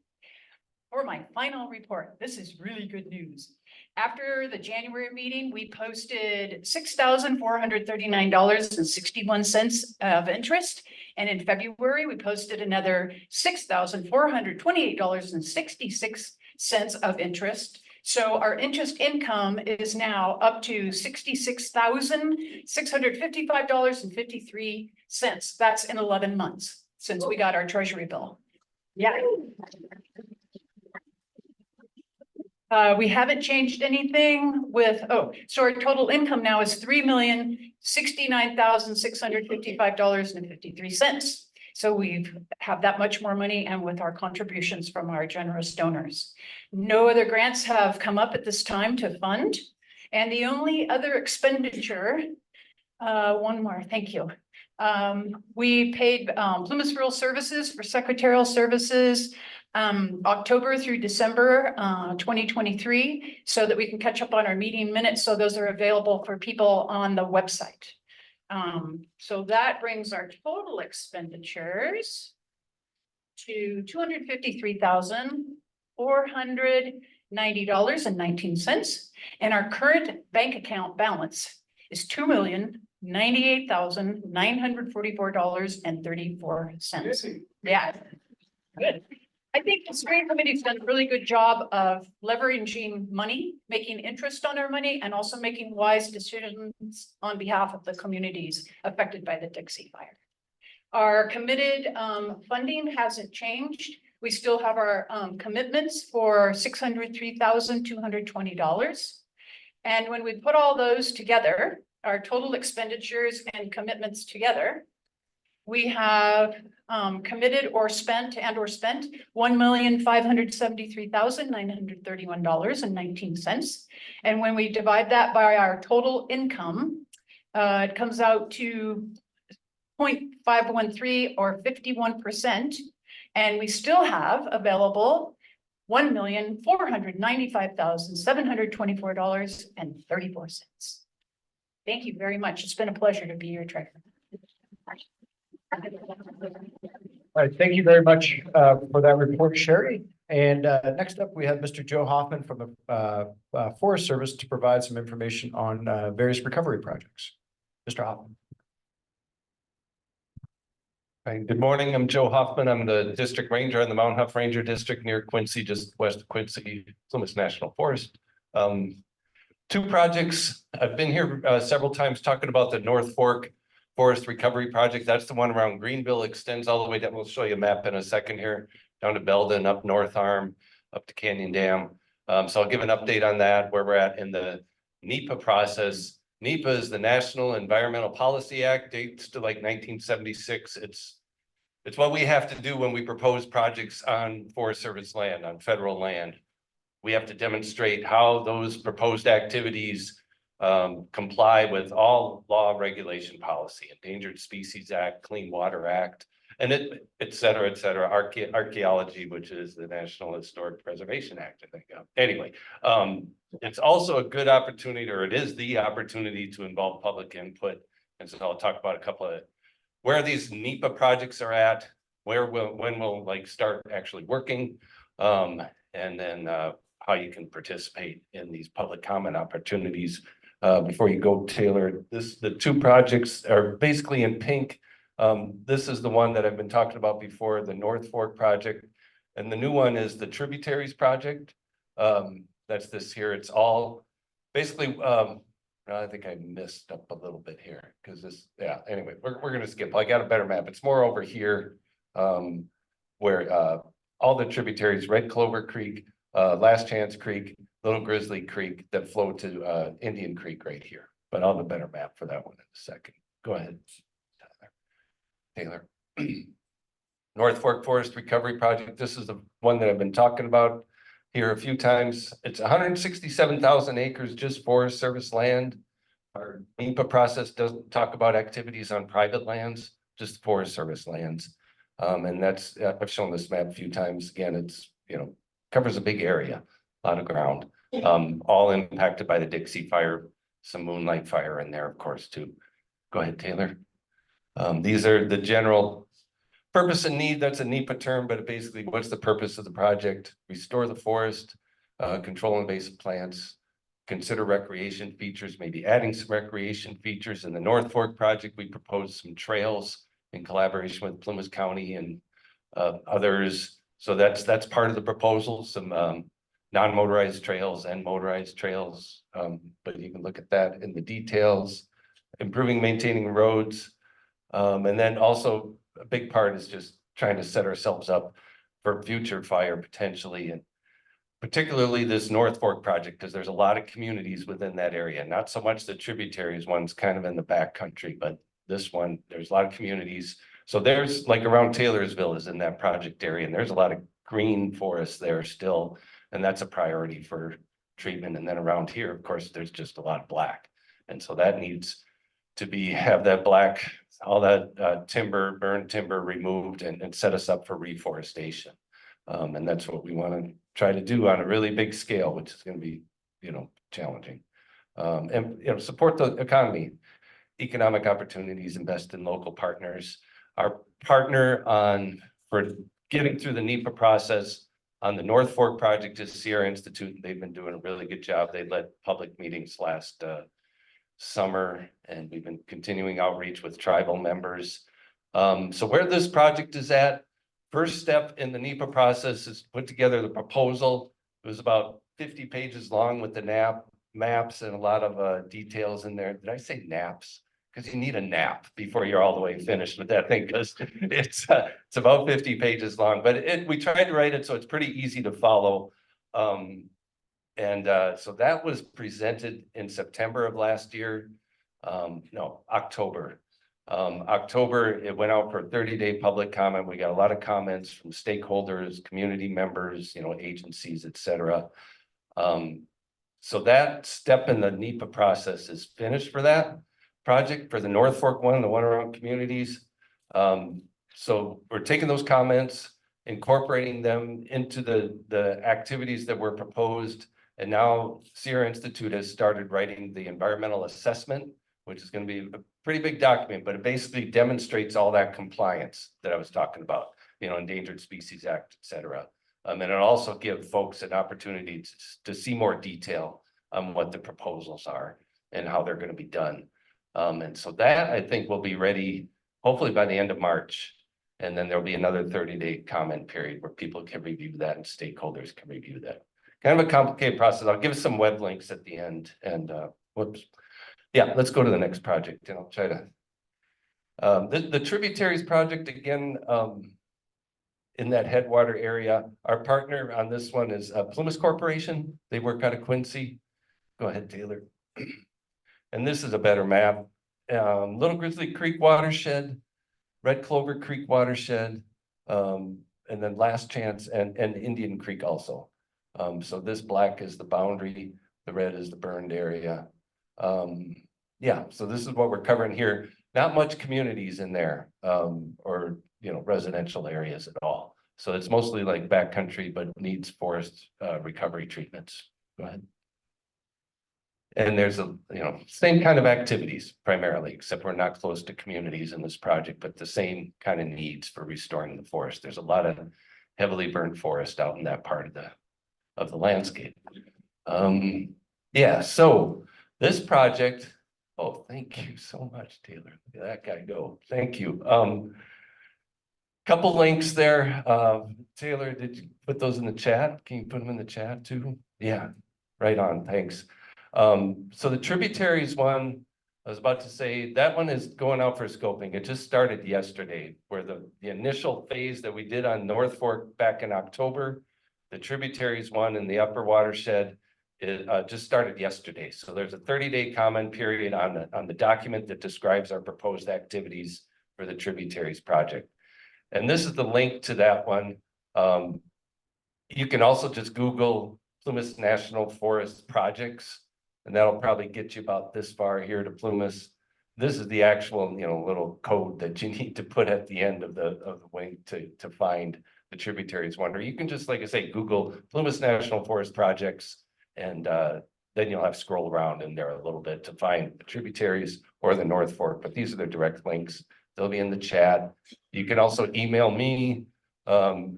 For my final report, this is really good news. After the January meeting, we posted $6,439.61 of interest. And in February, we posted another $6,428.66 of interest. So our interest income is now up to $66,655.53. That's in 11 months since we got our treasury bill. Yeah. We haven't changed anything with, so our total income now is $3,069,655.53. So we have that much more money, and with our contributions from our generous donors. No other grants have come up at this time to fund. And the only other expenditure, one more, thank you. We paid Plymouth Rural Services for secretarial services October through December 2023, so that we can catch up on our meeting minutes. So those are available for people on the website. So that brings our total expenditures to $253,490.19. And our current bank account balance is $2,098,944.34. Yeah. Good. I think the steering committee's done a really good job of leveraging money, making interest on our money, and also making wise decisions on behalf of the communities affected by the Dixie Fire. Our committed funding hasn't changed. We still have our commitments for $603,220. And when we put all those together, our total expenditures and commitments together, we have committed or spent $1,573,931.19. And when we divide that by our total income, it comes out to 0.513 or 51%. And we still have available $1,495,724.34. Thank you very much. It's been a pleasure to be your treasurer. All right, thank you very much for that report, Sherry. And next up, we have Mr. Joe Hoffman from the Forest Service to provide some information on various recovery projects. Mr. Hoffman. Hi, good morning. I'm Joe Hoffman. I'm the district ranger in the Mount Huff Ranger District near Quincy, just west of Quincy, Plymouth National Forest. Two projects. I've been here several times talking about the North Fork Forest Recovery Project. That's the one around Greenville, extends all the way down. We'll show you a map in a second here, down to Belden, up North Arm, up to Canyon Dam. So I'll give an update on that, where we're at in the NEPA process. NEPA is the National Environmental Policy Act, dates to like 1976. It's what we have to do when we propose projects on Forest Service land, on federal land. We have to demonstrate how those proposed activities comply with all law, regulation, policy, Endangered Species Act, Clean Water Act, and et cetera, archaeology, which is the National Historic Preservation Act, I think. Anyway, it's also a good opportunity, or it is the opportunity to involve public input. And so I'll talk about a couple of where these NEPA projects are at, when we'll like start actually working, and then how you can participate in these public comment opportunities. Before you go, Taylor, the two projects are basically in pink. This is the one that I've been talking about before, the North Fork project. And the new one is the Tributaries project. That's this here. It's all basically, I think I messed up a little bit here because this, yeah, anyway, we're going to skip. I got a better map. It's more over here where all the tributaries, Red Clover Creek, Last Chance Creek, Little Grizzly Creek that flow to Indian Creek right here. But I'll have a better map for that one in a second. Go ahead, Taylor. North Fork Forest Recovery Project. This is the one that I've been talking about here a few times. It's 167,000 acres, just Forest Service land. Our NEPA process doesn't talk about activities on private lands, just Forest Service lands. And that's, I've shown this map a few times. Again, it's, covers a big area, a lot of ground, all impacted by the Dixie Fire, some Moonlight Fire in there, of course, too. Go ahead, Taylor. These are the general purpose and need. That's a NEPA term, but basically what's the purpose of the project? Restore the forest, control invasive plants, consider recreation features, maybe adding some recreation features. In the North Fork project, we proposed some trails in collaboration with Plymouth County and others. So that's part of the proposal, some non-motorized trails and motorized trails. But you can look at that in the details, improving, maintaining roads. And then also a big part is just trying to set ourselves up for future fire potentially. And particularly this North Fork project, because there's a lot of communities within that area, not so much the tributaries one's kind of in the back country, but this one, there's a lot of communities. So there's like around Taylorsville is in that project area, and there's a lot of green forest there still. And that's a priority for treatment. And then around here, of course, there's just a lot of black. And so that needs to have that black, all that timber, burned timber removed and set us up for reforestation. And that's what we want to try to do on a really big scale, which is going to be, challenging. And, support the economy. economic opportunities, invest in local partners. Our partner for getting through the NEPA process on the North Fork project is Sierra Institute. They've been doing a really good job. They led public meetings last summer, and we've been continuing outreach with tribal members. So where this project is at, first step in the NEPA process is put together the proposal. It was about 50 pages long with the maps and a lot of details in there. Did I say naps? Because you need a nap before you're all the way finished with that thing, because it's about 50 pages long, but we tried to write it so it's pretty easy to follow. So that was presented in September of last year. No, October. October, it went out for a 30-day public comment. We got a lot of comments from stakeholders, community members, agencies, et cetera. So that step in the NEPA process is finished for that project, for the North Fork one, the one around communities. So we're taking those comments, incorporating them into the activities that were proposed. And now Sierra Institute has started writing the environmental assessment, which is going to be a pretty big document, but it basically demonstrates all that compliance that I was talking about, Endangered Species Act, et cetera. And it'll also give folks an opportunity to see more detail on what the proposals are and how they're going to be done. And so that, I think, will be ready hopefully by the end of March. And then there'll be another 30-day comment period where people can review that and stakeholders can review that. Kind of a complicated process. I'll give some web links at the end, and whoops. Yeah, let's go to the next project, and I'll try to. The tributaries project, again, in that headwater area. Our partner on this one is Plumas Corporation. They work out of Quincy. Go ahead, Taylor. And this is a better map. Little Grizzly Creek watershed, Red Clover Creek watershed, and then Last Chance and Indian Creek also. So this black is the boundary, the red is the burned area. Yeah, so this is what we're covering here. Not much communities in there, or residential areas at all. So it's mostly like backcountry, but needs forest recovery treatments. Go ahead. And there's same kind of activities primarily, except we're not close to communities in this project, but the same kind of needs for restoring the forest. There's a lot of heavily burned forest out in that part of the landscape. Yeah, so this project, oh, thank you so much, Taylor. Look at that guy go. Thank you. Couple links there. Taylor, did you put those in the chat? Can you put them in the chat too? Yeah, right on. Thanks. So the tributaries one, I was about to say, that one is going out for scoping. It just started yesterday, where the initial phase that we did on North Fork back in October, the tributaries one in the upper watershed, it just started yesterday. So there's a 30-day comment period on the document that describes our proposed activities for the tributaries project. And this is the link to that one. You can also just Google Plumas National Forest projects, and that'll probably get you about this far here to Plumas. This is the actual, little code that you need to put at the end of the link to find the tributaries one. Or you can just, like I say, Google Plumas National Forest projects, and then you'll have to scroll around in there a little bit to find the tributaries or the North Fork. But these are the direct links. They'll be in the chat. You can also email me or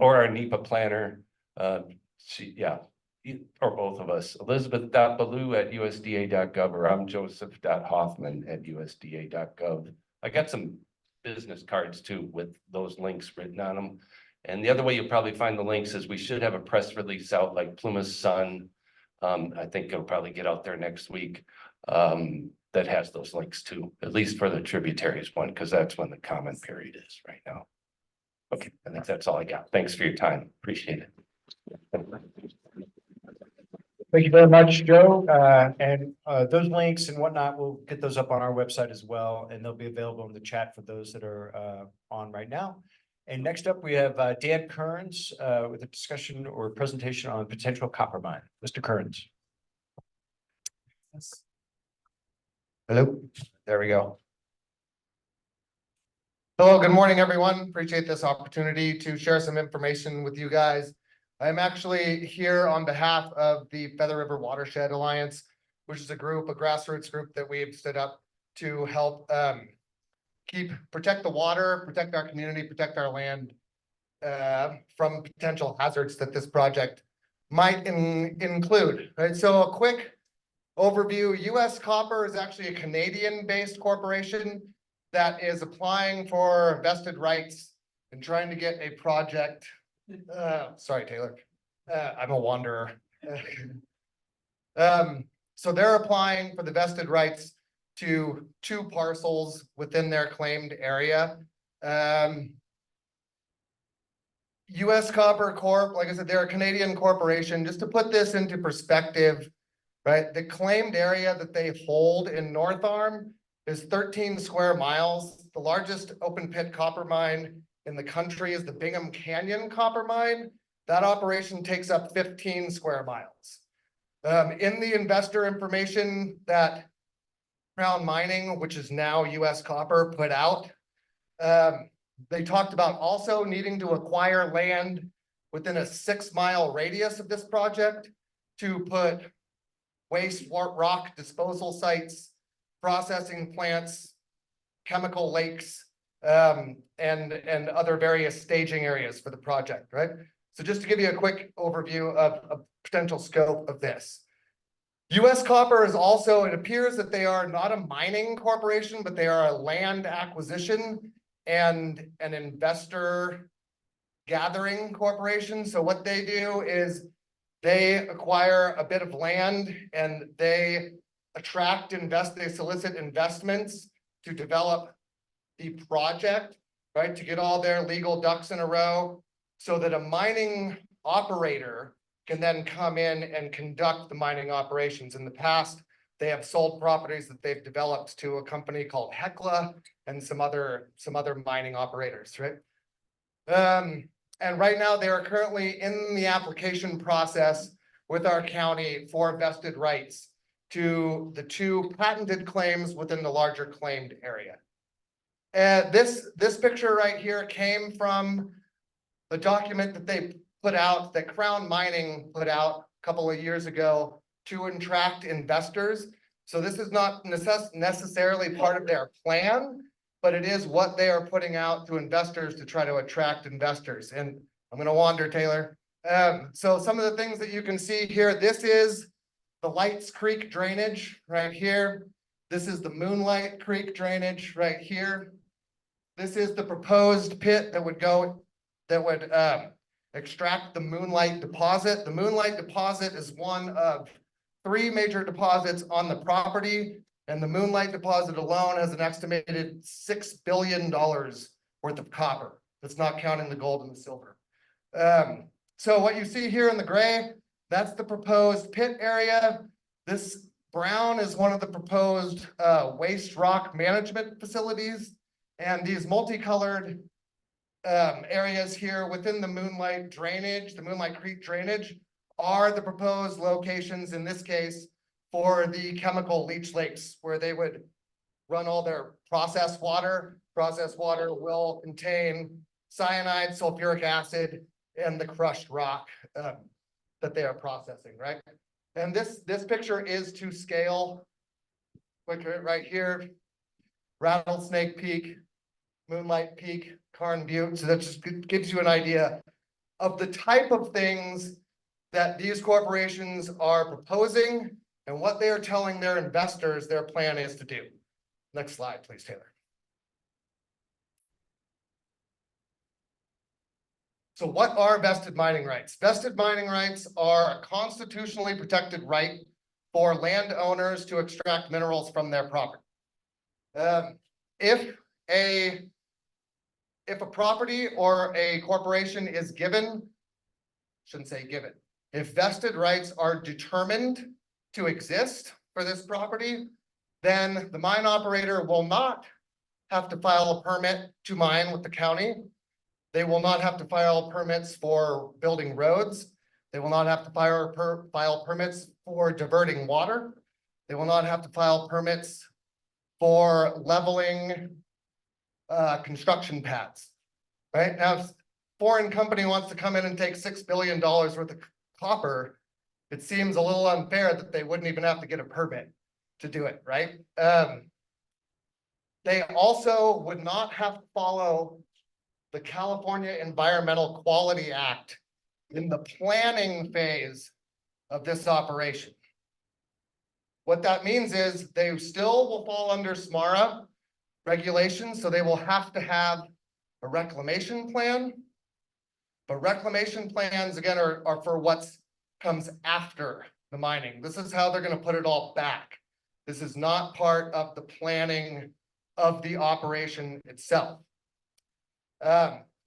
our NEPA planner. Or both of us, Elizabeth.Ballou@USDA.gov, or I'm Joseph.Hoffman@USDA.gov. I got some business cards too with those links written on them. And the other way you'll probably find the links is we should have a press release out, like Plumas Sun. I think it'll probably get out there next week. That has those links too, at least for the tributaries one, because that's when the comment period is right now. Okay, I think that's all I got. Thanks for your time. Appreciate it. Thank you very much, Joe. And those links and whatnot, we'll get those up on our website as well, and they'll be available in the chat for those that are on right now. And next up, we have Dan Kearns with a discussion or presentation on potential copper mine. Mr. Kearns. Hello, there we go. Hello, good morning, everyone. Appreciate this opportunity to share some information with you guys. I'm actually here on behalf of the Feather River Watershed Alliance, which is a grassroots group that we've stood up to help protect the water, protect our community, protect our land from potential hazards that this project might include, right? So a quick overview, US Copper is actually a Canadian-based corporation that is applying for vested rights and trying to get a project. Sorry, Taylor, I'm a wanderer. So they're applying for the vested rights to 2 parcels within their claimed area. US Copper Corp, like I said, they're a Canadian corporation. Just to put this into perspective, right? The claimed area that they hold in North Arm is 13 square miles. The largest open pit copper mine in the country is the Bingham Canyon Copper Mine. That operation takes up 15 square miles. In the investor information that Crown Mining, which is now US Copper, put out, they talked about also needing to acquire land within a 6-mile radius of this project to put waste rock disposal sites, processing plants, chemical lakes, and other various staging areas for the project, right? So just to give you a quick overview of potential scope of this. US Copper is also, it appears that they are not a mining corporation, but they are a land acquisition and an investor gathering corporation. So what they do is they acquire a bit of land and they they solicit investments to develop the project, right? To get all their legal ducks in a row so that a mining operator can then come in and conduct the mining operations. In the past, they have sold properties that they've developed to a company called Hecla and some other mining operators, right? And right now they are currently in the application process with our county for vested rights to the 2 patented claims within the larger claimed area. This picture right here came from the document that they put out, that Crown Mining put out a couple of years ago to attract investors. So this is not necessarily part of their plan, but it is what they are putting out to investors to try to attract investors. And I'm going to wander, Taylor. So some of the things that you can see here, this is the Lights Creek drainage right here. This is the Moonlight Creek drainage right here. This is the proposed pit that would extract the Moonlight deposit. The Moonlight deposit is one of 3 major deposits on the property, and the Moonlight deposit alone has an estimated $6 billion worth of copper. That's not counting the gold and the silver. So what you see here in the gray, that's the proposed pit area. This brown is one of the proposed waste rock management facilities. And these multicolored areas here within the Moonlight drainage, the Moonlight Creek drainage, are the proposed locations in this case for the chemical leach lakes where they would run all their processed water. Processed water will contain cyanide, sulfuric acid, and the crushed rock that they are processing, right? And this picture is to scale. Right here, Rattlesnake Peak, Moonlight Peak, Carn Butte. So that just gives you an idea of the type of things that these corporations are proposing and what they are telling their investors their plan is to do. Next slide, please, Taylor. So what are vested mining rights? Vested mining rights are a constitutionally protected right for landowners to extract minerals from their property. If a property or a corporation is given, shouldn't say given, if vested rights are determined to exist for this property, then the mine operator will not have to file a permit to mine with the county. They will not have to file permits for building roads. They will not have to file permits for diverting water. They will not have to file permits for leveling construction pads. Right now, if a foreign company wants to come in and take $6 billion worth of copper, it seems a little unfair that they wouldn't even have to get a permit to do it, right? they also would not have to follow the California Environmental Quality Act in the planning phase of this operation. What that means is they still will fall under SMARA regulations, so they will have to have a reclamation plan. But reclamation plans, again, are for what's comes after the mining. This is how they're gonna put it all back. This is not part of the planning of the operation itself.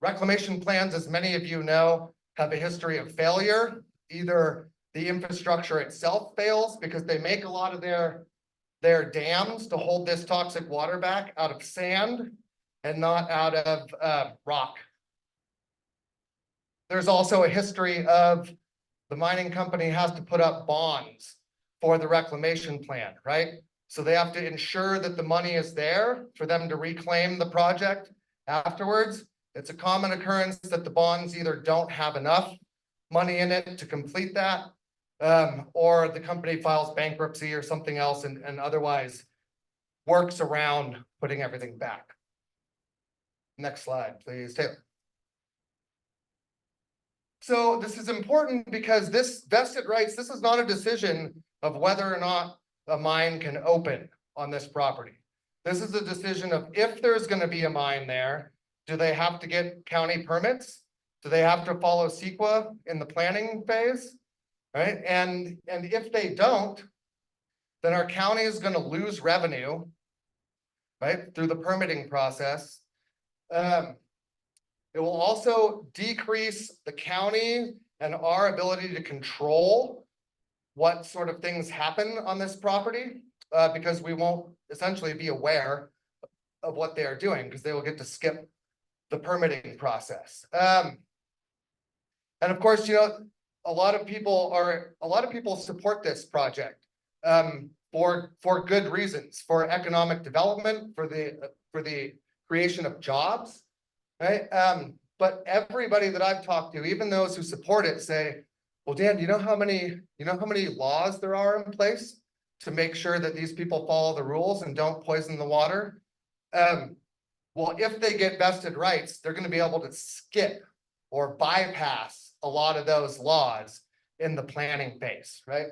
Reclamation plans, as many of you know, have a history of failure. Either the infrastructure itself fails because they make a lot of their dams to hold this toxic water back out of sand and not out of rock. There's also a history of the mining company has to put up bonds for the reclamation plan, right? So they have to ensure that the money is there for them to reclaim the project afterwards. It's a common occurrence that the bonds either don't have enough money in it to complete that, or the company files bankruptcy or something else and otherwise works around putting everything back. Next slide, please, Taylor. So this is important because this vested rights, this is not a decision of whether or not a mine can open on this property. This is a decision of if there's going to be a mine there, do they have to get county permits? Do they have to follow CEQA in the planning phase? Right? And if they don't, then our county is going to lose revenue, right, through the permitting process. It will also decrease the county and our ability to control what sort of things happen on this property, because we won't essentially be aware of what they are doing because they will get to skip the permitting process. And of course, you know, a lot of people support this project for good reasons, for economic development, for the creation of jobs, right? But everybody that I've talked to, even those who support it, say, well, Dan, you know how many laws there are in place to make sure that these people follow the rules and don't poison the water? Well, if they get vested rights, they're going to be able to skip or bypass a lot of those laws in the planning phase, right?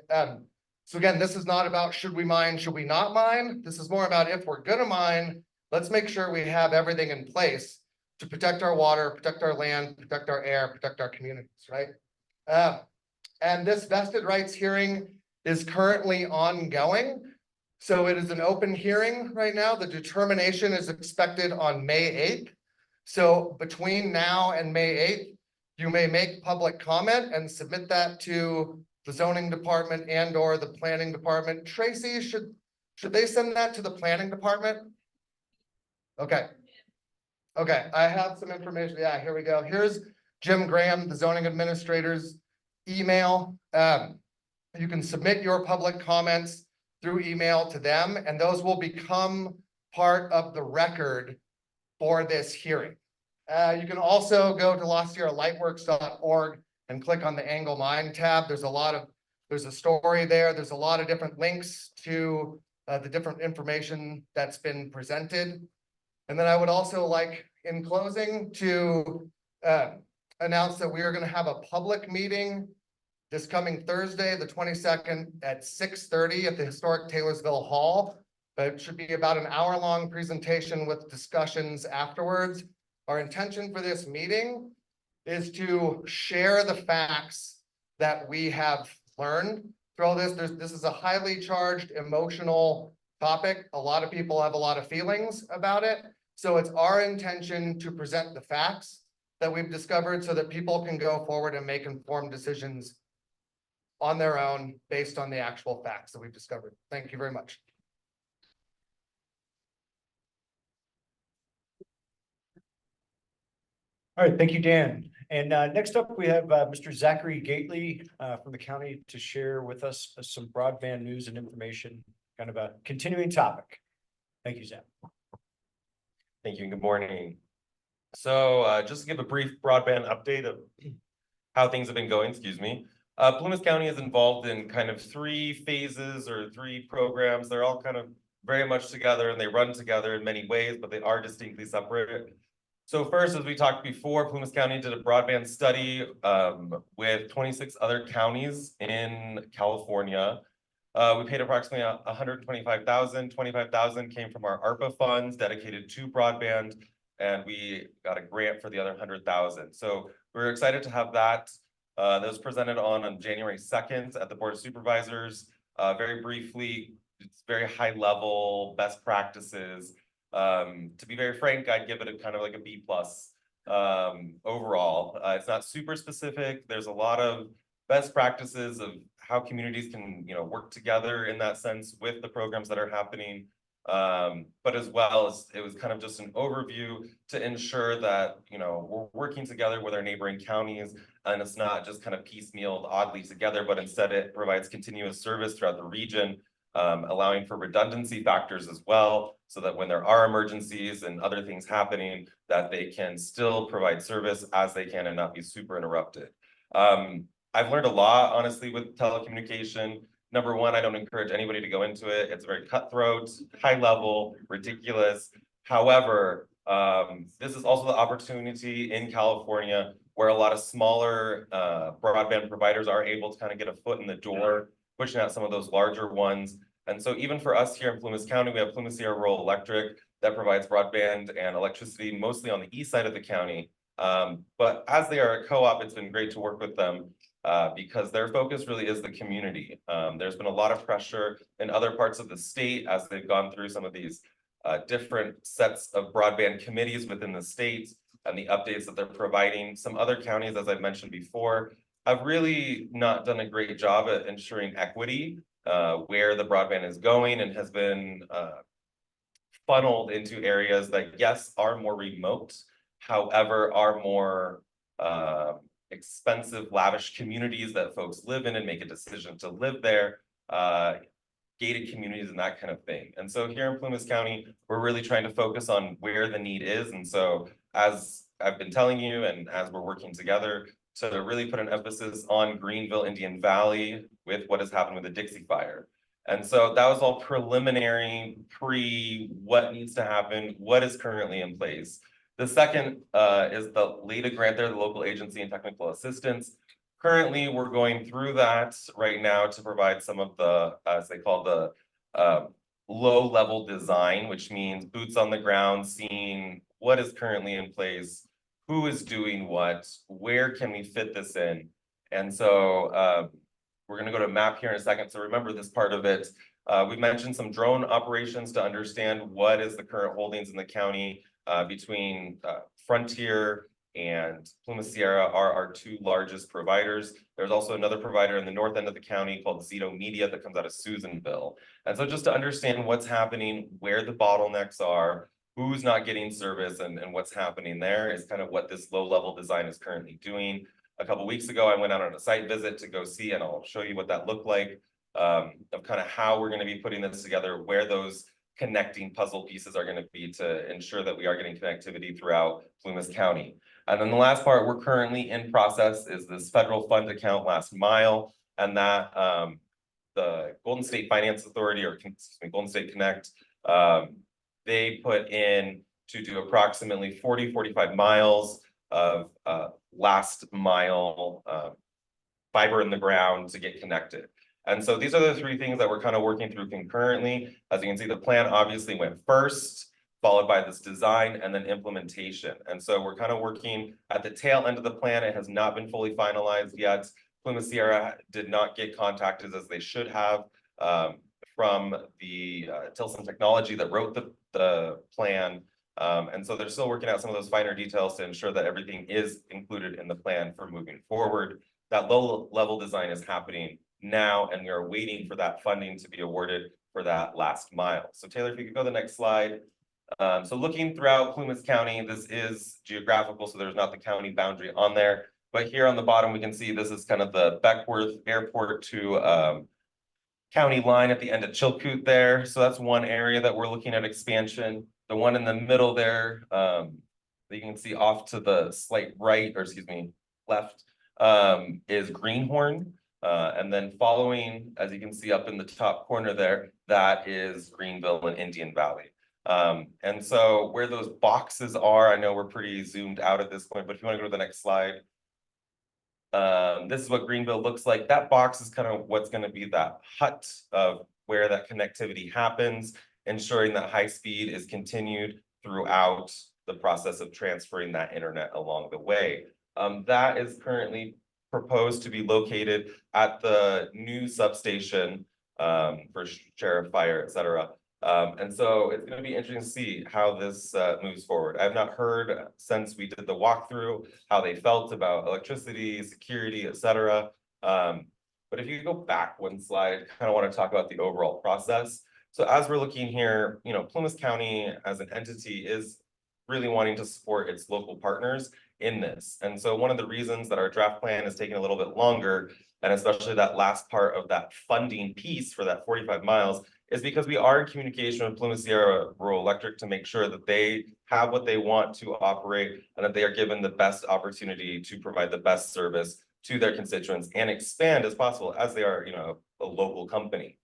So again, this is not about should we mine, should we not mine? This is more about if we're going to mine, let's make sure we have everything in place to protect our water, protect our land, protect our air, protect our communities, right? And this vested rights hearing is currently ongoing. So it is an open hearing right now. The determination is expected on May 8th. So between now and May 8th, you may make public comment and submit that to the zoning department and or the planning department. Tracy, should they send that to the planning department? Okay. Okay, I have some information. Yeah, here we go. Here's Jim Graham, the zoning administrator's email. You can submit your public comments through email to them, and those will become part of the record for this hearing. You can also go to LostSierraLightworks.org and click on the Angle Mine tab. There's a story there. There's a lot of different links to the different information that's been presented. And then I would also like, in closing, to announce that we are going to have a public meeting this coming Thursday, the 22nd at 6:30 at the historic Taylorsville Hall. It should be about an hour-long presentation with discussions afterwards. Our intention for this meeting is to share the facts that we have learned through all this. This is a highly charged, emotional topic. A lot of people have a lot of feelings about it. So it's our intention to present the facts that we've discovered so that people can go forward and make informed decisions on their own based on the actual facts that we've discovered. Thank you very much. All right, thank you, Dan. And next up, we have Mr. Zachary Gately from the county to share with us some broadband news and information, kind of a continuing topic. Thank you, Zach. Thank you and good morning. So just to give a brief broadband update of how things have been going, excuse me. Plumas County is involved in kind of 3 phases or 3 programs. They're all kind of very much together and they run together in many ways, but they are distinctly separate. So first, as we talked before, Plumas County did a broadband study with 26 other counties in California. We paid approximately 125,000. 25,000 came from our ARPA funds dedicated to broadband, and we got a grant for the other 100,000. So we're excited to have that. That was presented on January 2nd at the Board of Supervisors. Very briefly, it's very high level best practices. To be very frank, I'd give it a kind of like a B+ overall. It's not super specific. There's a lot of best practices of how communities can, work together in that sense with the programs that are happening. But as well as it was kind of just an overview to ensure that, we're working together with our neighboring counties, and it's not just kind of piecemealed oddly together, but instead it provides continuous service throughout the region, allowing for redundancy factors as well, so that when there are emergencies and other things happening, that they can still provide service as they can and not be super interrupted. I've learned a lot, honestly, with telecommunication. Number one, I don't encourage anybody to go into it. It's very cutthroat, high level, ridiculous. However, this is also the opportunity in California where a lot of smaller broadband providers are able to kind of get a foot in the door, pushing out some of those larger ones. And so even for us here in Plumas County, we have Plumas Sierra Rural Electric that provides broadband and electricity mostly on the east side of the county. But as they are a co-op, it's been great to work with them because their focus really is the community. There's been a lot of pressure in other parts of the state as they've gone through some of these different sets of broadband committees within the state and the updates that they're providing. Some other counties, as I've mentioned before, have really not done a great job at ensuring equity where the broadband is going, and has been funneled into areas that, yes, are more remote, however, are more expensive, lavish communities that folks live in and make a decision to live there, gated communities and that kind of thing. And so here in Plumas County, we're really trying to focus on where the need is. And so as I've been telling you, and as we're working together, to really put an emphasis on Greenville, Indian Valley with what has happened with the Dixie Fire. And so that was all preliminary, what needs to happen, what is currently in place. The second is the LEDA grant there, the Local Agency and Technical Assistance. Currently, we're going through that right now to provide some of the, as they call the low-level design, which means boots on the ground, seeing what is currently in place, who is doing what, where can we fit this in? And so we're going to go to map here in a second. So remember this part of it. We mentioned some drone operations to understand what is the current holdings in the county between Frontier and Plumas Sierra are our two largest providers. There's also another provider in the north end of the county called Zito Media that comes out of Susanville. And so just to understand what's happening, where the bottlenecks are, who's not getting service, and what's happening there is kind of what this low-level design is currently doing. A couple of weeks ago, I went out on a site visit to go see, and I'll show you what that looked like, of kind of how we're going to be putting this together, where those connecting puzzle pieces are going to be to ensure that we are getting connectivity throughout Plumas County. And then the last part we're currently in process is this federal fund account last mile, and that the Golden State Finance Authority, or excuse me, Golden State Connect, they put in to do approximately 45 miles of last mile fiber in the ground to get connected. And so these are the three things that we're kind of working through concurrently. As you can see, the plan obviously went first, followed by this design and then implementation. And so we're kind of working at the tail end of the plan. It has not been fully finalized yet. Plumas Sierra did not get contacted as they should have from the Tilson Technology that wrote the plan. And so they're still working out some of those finer details to ensure that everything is included in the plan for moving forward. That low level design is happening now, and we are waiting for that funding to be awarded for that last mile. So Taylor, if you could go to the next slide. So looking throughout Plumas County, this is geographical, so there's not the county boundary on there. But here on the bottom, we can see this is kind of the Beckworth Airport to county line at the end of Chilkoot there. So that's one area that we're looking at expansion. The one in the middle there, that you can see off to the slight right, or excuse me, left, is Greenhorn. And then following, as you can see up in the top corner there, that is Greenville and Indian Valley. And so where those boxes are, I know we're pretty zoomed out at this point, but if you want to go to the next slide. This is what Greenville looks like. That box is kind of what's going to be that hut of where that connectivity happens, ensuring that high speed is continued throughout the process of transferring that internet along the way. That is currently proposed to be located at the new substation for sheriff, fire, et cetera. And so it's going to be interesting to see how this moves forward. I've not heard since we did the walkthrough how they felt about electricity, security, et cetera. But if you go back one slide, kind of want to talk about the overall process. So as we're looking here, you know, Plumas County as an entity is really wanting to support its local partners in this. And so one of the reasons that our draft plan is taking a little bit longer, and especially that last part of that funding piece for that 45 miles, is because we are in communication with Plumas Sierra Rural Electric to make sure that they have what they want to operate and that they are given the best opportunity to provide the best service to their constituents and expand as possible as they are, you know, a local company.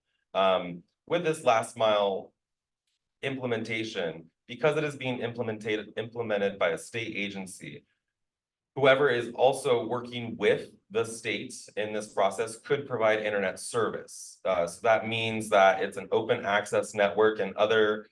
With this last mile implementation, because it is being implemented by a state agency, whoever is also working with the states in this process could provide internet service. So that means that it's an open access network and other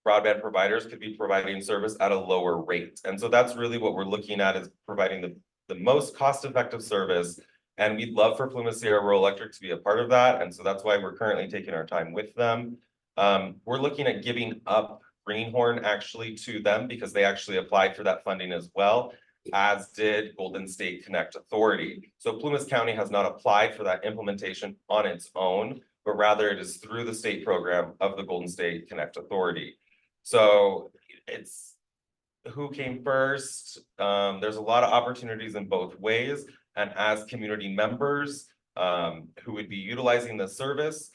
broadband providers could be providing service at a lower rate. And so that's really what we're looking at, is providing the most cost-effective service. And we'd love for Plumas Sierra Rural Electric to be a part of that. And so that's why we're currently taking our time with them. We're looking at giving up Greenhorn actually to them because they actually applied for that funding as well, as did Golden State Connect Authority. So Plumas County has not applied for that implementation on its own, but rather it is through the state program of the Golden State Connect Authority. So it's who came first. There's a lot of opportunities in both ways. And as community members who would be utilizing the service,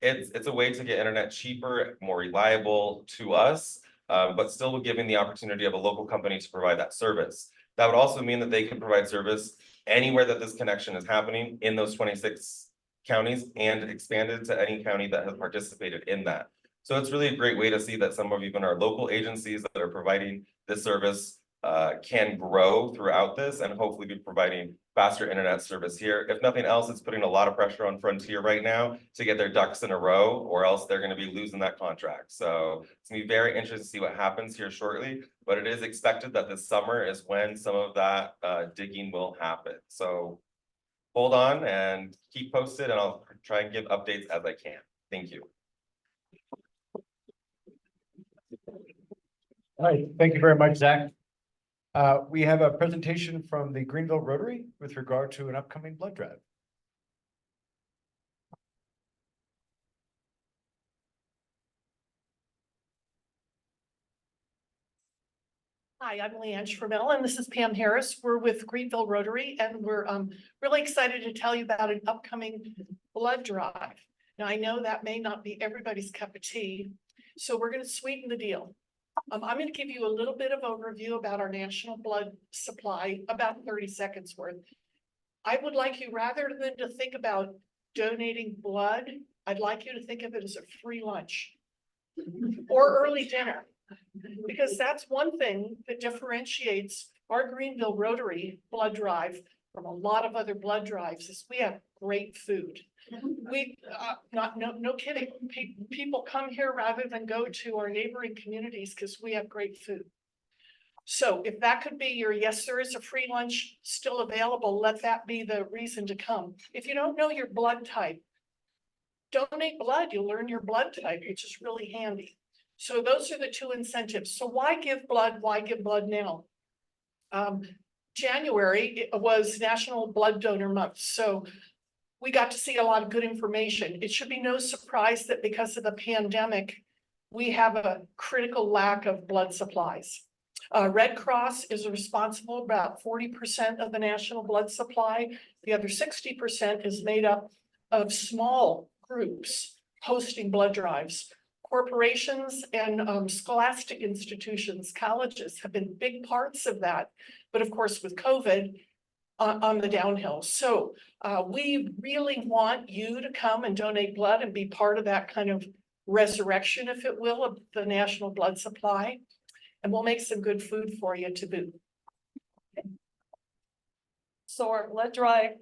it's a way to get internet cheaper, more reliable to us, but still giving the opportunity of a local company to provide that service. That would also mean that they can provide service anywhere that this connection is happening in those 26 counties and expanded to any county that has participated in that. So it's really a great way to see that some of even our local agencies that are providing this service can grow throughout this and hopefully be providing faster internet service here. If nothing else, it's putting a lot of pressure on Frontier right now to get their ducks in a row, or else they're going to be losing that contract. So it's going to be very interesting to see what happens here shortly, but it is expected that this summer is when some of that digging will happen. So hold on and keep posted, and I'll try and give updates as I can. Thank you. All right, thank you very much, Zach. We have a presentation from the Greenville Rotary with regard to an upcoming blood drive. Hi, I'm Leanne Schrammell, and this is Pam Harris. We're with Greenville Rotary, and we're really excited to tell you about an upcoming blood drive. Now, I know that may not be everybody's cup of tea, so we're going to sweeten the deal. I'm going to give you a little bit of overview about our national blood supply, about 30 seconds worth. I would like you, rather than to think about donating blood, I'd like you to think of it as a free lunch or early dinner, because that's one thing that differentiates our Greenville Rotary blood drive from a lot of other blood drives, is we have great food. We, no kidding, people come here rather than go to our neighboring communities because we have great food. So if that could be your, yes, there is a free lunch still available, let that be the reason to come. If you don't know your blood type, donate blood, you'll learn your blood type, which is really handy. So those are the two incentives. So why give blood? Why give blood now? January was National Blood Donor Month. So we got to see a lot of good information. It should be no surprise that because of the pandemic, we have a critical lack of blood supplies. Red Cross is responsible about 40% of the national blood supply. The other 60% is made up of small groups hosting blood drives. Corporations and scholastic institutions, colleges have been big parts of that. But of course, with COVID, on the downhill. So we really want you to come and donate blood and be part of that kind of resurrection, if it will, of the national blood supply. And we'll make some good food for you to boot. So our blood drive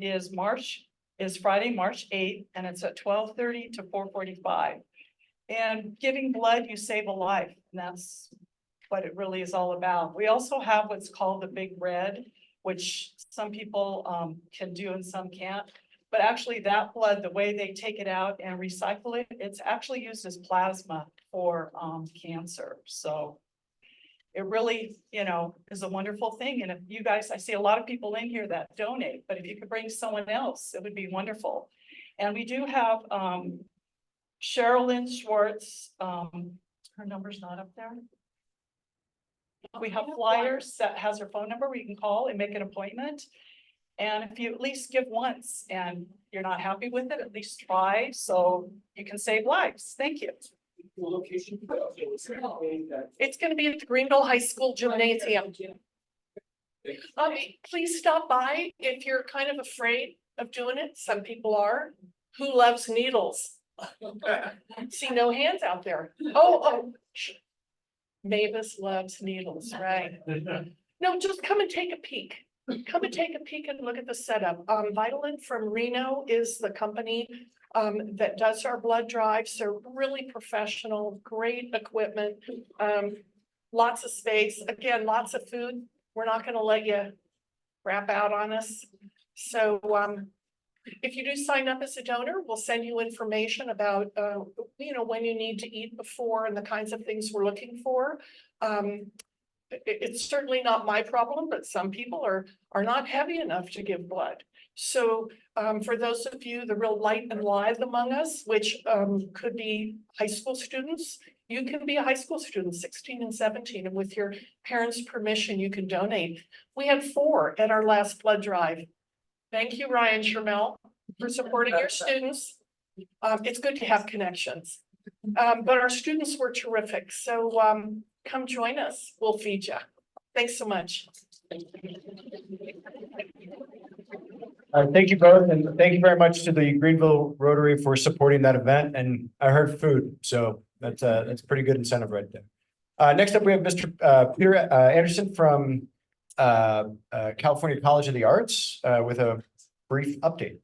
is Friday, March 8th, and it's at 12:30 to 4:45. And giving blood, you save a life, and that's what it really is all about. We also have what's called the Big Red, which some people can do and some can't. But actually that blood, the way they take it out and recycle it, it's actually used as plasma for cancer. So it really, is a wonderful thing. And if you guys, I see a lot of people in here that donate, but if you could bring someone else, it would be wonderful. And we do have Sherilyn Schwartz, her number's not up there. We have flyers that has her phone number where you can call and make an appointment. And if you at least give once and you're not happy with it, at least try so you can save lives. Thank you. Location. It's gonna be at the Greenville High School Gymnasium. Please stop by if you're kind of afraid of doing it. Some people are. Who loves needles? See no hands out there. Oh. Mavis loves needles, right? No, just come and take a peek. Come and take a peek and look at the setup. Vitalin from Reno is the company that does our blood drives. They're really professional, great equipment, lots of space, again, lots of food. We're not gonna let you wrap out on us. So if you do sign up as a donor, we'll send you information about, when you need to eat before and the kinds of things we're looking for. It's certainly not my problem, but some people are not heavy enough to give blood. So for those of you, the real light and lithe among us, which could be high school students, you can be a high school student, 16 and 17, and with your parents' permission, you can donate. We had 4 at our last blood drive. Thank you, Ryan Shermell, for supporting your students. It's good to have connections. But our students were terrific. So come join us. We'll feed you. Thanks so much. Thank you both, and thank you very much to the Greenville Rotary for supporting that event. And I heard food, so that's a pretty good incentive right there. Next up, we have Mr. Peter Anderson from California College of the Arts with a brief update.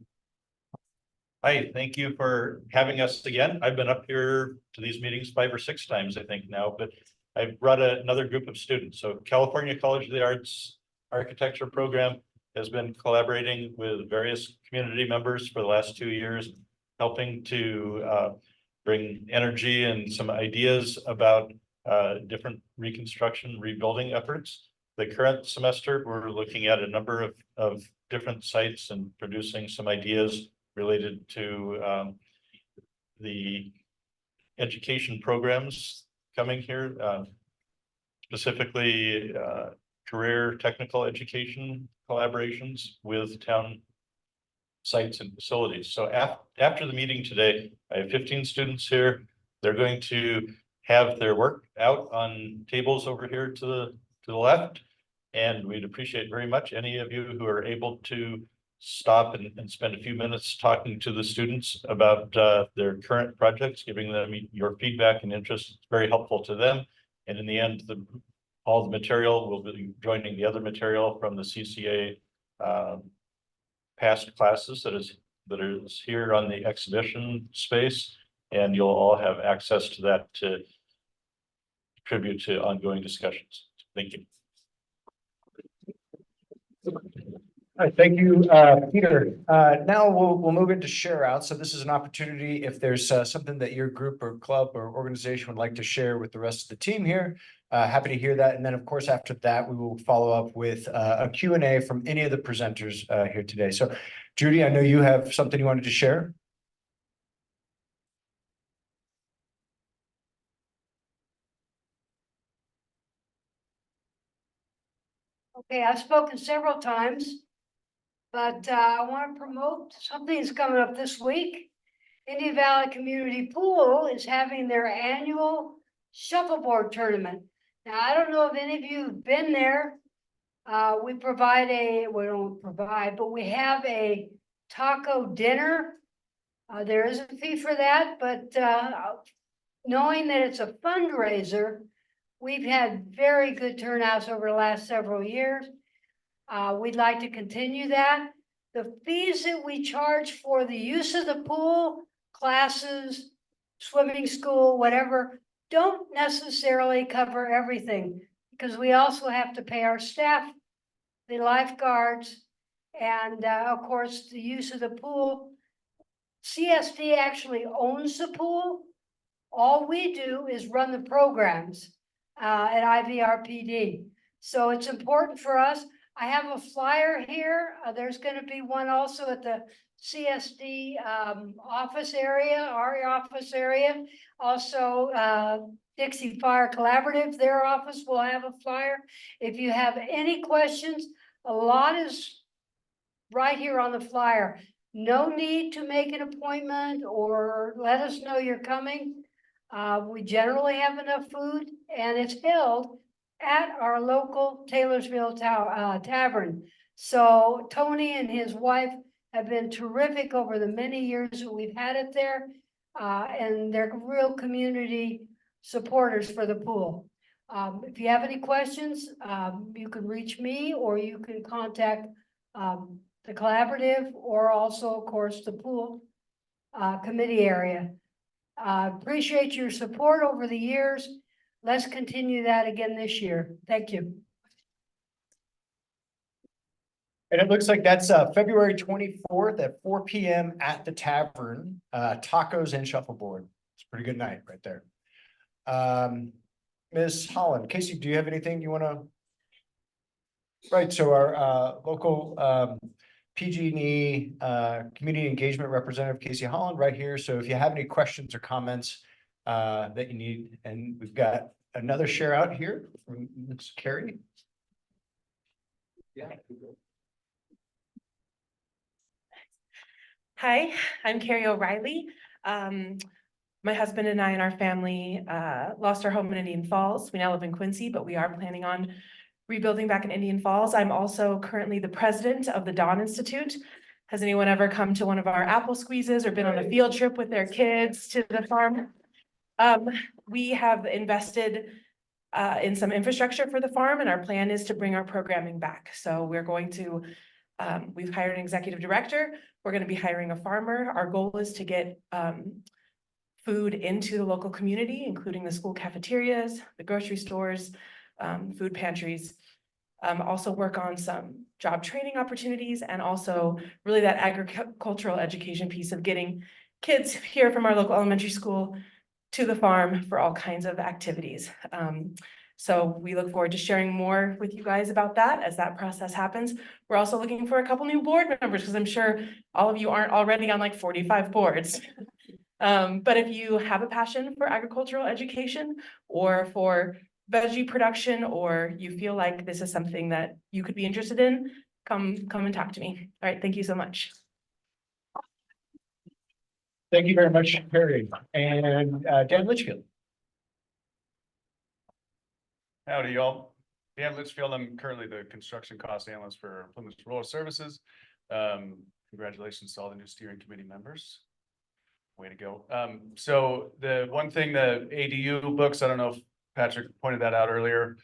Hi, thank you for having us again. I've been up here to these meetings 5 or 6 times, I think now, but I've brought another group of students. So California College of the Arts Architecture Program has been collaborating with various community members for the last 2 years, helping to bring energy and some ideas about different reconstruction, rebuilding efforts. The current semester, we're looking at a number of different sites and producing some ideas related to the education programs coming here, specifically career technical education collaborations with town sites and facilities. So after the meeting today, I have 15 students here. They're going to have their work out on tables over here to the left. And we'd appreciate very much any of you who are able to stop and spend a few minutes talking to the students about their current projects, giving them your feedback and interest. It's very helpful to them. And in the end, all the material will be joining the other material from the CCA past classes that is here on the exhibition space. And you'll all have access to that to contribute to ongoing discussions. Thank you. All right, thank you, Peter. Now we'll move into share out. So this is an opportunity if there's something that your group or club or organization would like to share with the rest of the team here. Happy to hear that. And then, of course, after that, we will follow up with a Q&A from any of the presenters here today. So, Judy, I know you have something you wanted to share. Okay, I've spoken several times, but I want to promote something that's coming up this week. Indian Valley Community Pool is having their annual shuffleboard tournament. Now, I don't know if any of you have been there, We provide we don't provide, but we have a taco dinner. There is a fee for that, but knowing that it's a fundraiser, we've had very good turnouts over the last several years. We'd like to continue that. The fees that we charge for the use of the pool, classes, swimming school, whatever, don't necessarily cover everything, because we also have to pay our staff, the lifeguards, and of course, the use of the pool. CSD actually owns the pool. All we do is run the programs at IVRPD. So it's important for us. I have a flyer here. There's going to be one also at the CSD office area, our office area. Also, Dixie Fire Collaborative, their office will have a flyer. If you have any questions, a lot is right here on the flyer. No need to make an appointment or let us know you're coming. We generally have enough food, and it's held at our local Taylorsville Tavern. So Tony and his wife have been terrific over the many years that we've had it there. And they're real community supporters for the pool. If you have any questions, you can reach me, or you can contact the collaborative, or also, of course, the pool committee area. Appreciate your support over the years. Let's continue that again this year. Thank you. And it looks like that's February 24th at 4 p.m. at the tavern, tacos and shuffleboard. It's a pretty good night right there. Ms. Holland, Casey, do you have anything you want to? Right, so our local PG&E community engagement representative, Casey Holland, right here. So if you have any questions or comments that you need, and we've got another share out here from Ms. Carrie. Yeah. Hi, I'm Carrie O'Reilly. My husband and I and our family lost our home in Indian Falls. We now live in Quincy, but we are planning on rebuilding back in Indian Falls. I'm also currently the president of the Dawn Institute. Has anyone ever come to one of our apple squeezes or been on a field trip with their kids to the farm? We have invested in some infrastructure for the farm, and our plan is to bring our programming back. So we're going to, we've hired an executive director. We're going to be hiring a farmer. Our goal is to get food into the local community, including the school cafeterias, the grocery stores, food pantries. Also work on some job training opportunities, and also really that agricultural education piece of getting kids here from our local elementary school to the farm for all kinds of activities. So we look forward to sharing more with you guys about that as that process happens. We're also looking for a couple new board members, because I'm sure all of you aren't already on like 45 boards. But if you have a passion for agricultural education or for veggie production, or you feel like this is something that you could be interested in, come and talk to me. All right, thank you so much. Thank you very much, Carrie. And Dan Litchfield. Howdy, y'all. Dan Litchfield, I'm currently the construction cost analyst for Plymouth Rural Services. Congratulations to all the new steering committee members. Way to go. So the one thing, the ADU books, I don't know if Patrick pointed that out earlier.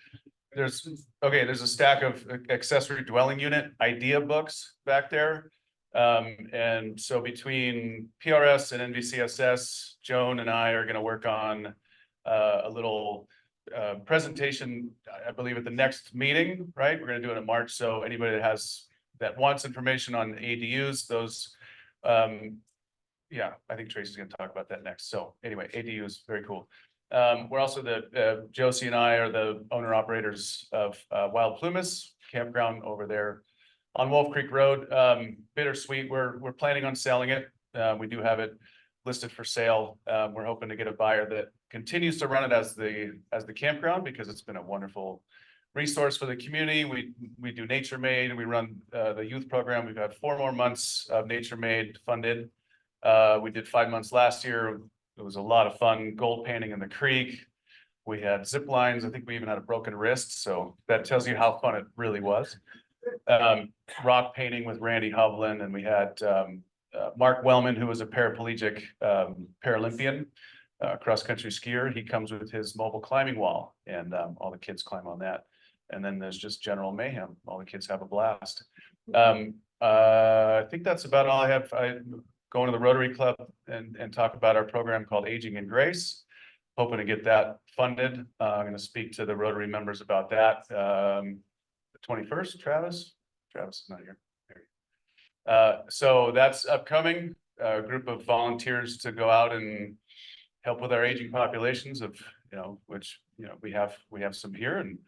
There's a stack of accessory dwelling unit idea books back there. And so between PRS and NVCSS, Joan and I are going to work on a little presentation, I believe at the next meeting, right? We're going to do it in March. So anybody that wants information on ADUs, those, yeah, I think Tracy's going to talk about that next. So anyway, ADUs, very cool. We're also Josie and I are the owner operators of Wild Plumas campground over there on Wolf Creek Road. Bittersweet. We're planning on selling it. We do have it listed for sale. We're hoping to get a buyer that continues to run it as the campground, because it's been a wonderful resource for the community. We do Nature Made. We run the youth program. We've had 4 more months of Nature Made funded. We did 5 months last year. It was a lot of fun, gold painting in the creek, We had zip lines. I think we even had a broken wrist, so that tells you how fun it really was. Rock painting with Randy Hovland, and we had Mark Wellman, who was a paraplegic Paralympian, cross-country skier. He comes with his mobile climbing wall, and all the kids climb on that. And then there's just general mayhem. All the kids have a blast. I think that's about all I have. I go into the Rotary Club and talk about our program called Aging in Grace. Hoping to get that funded. I'm going to speak to the Rotary members about that. The 21st, Travis is not here. So that's upcoming. A group of volunteers to go out and help with our aging populations of, which, we have some here, and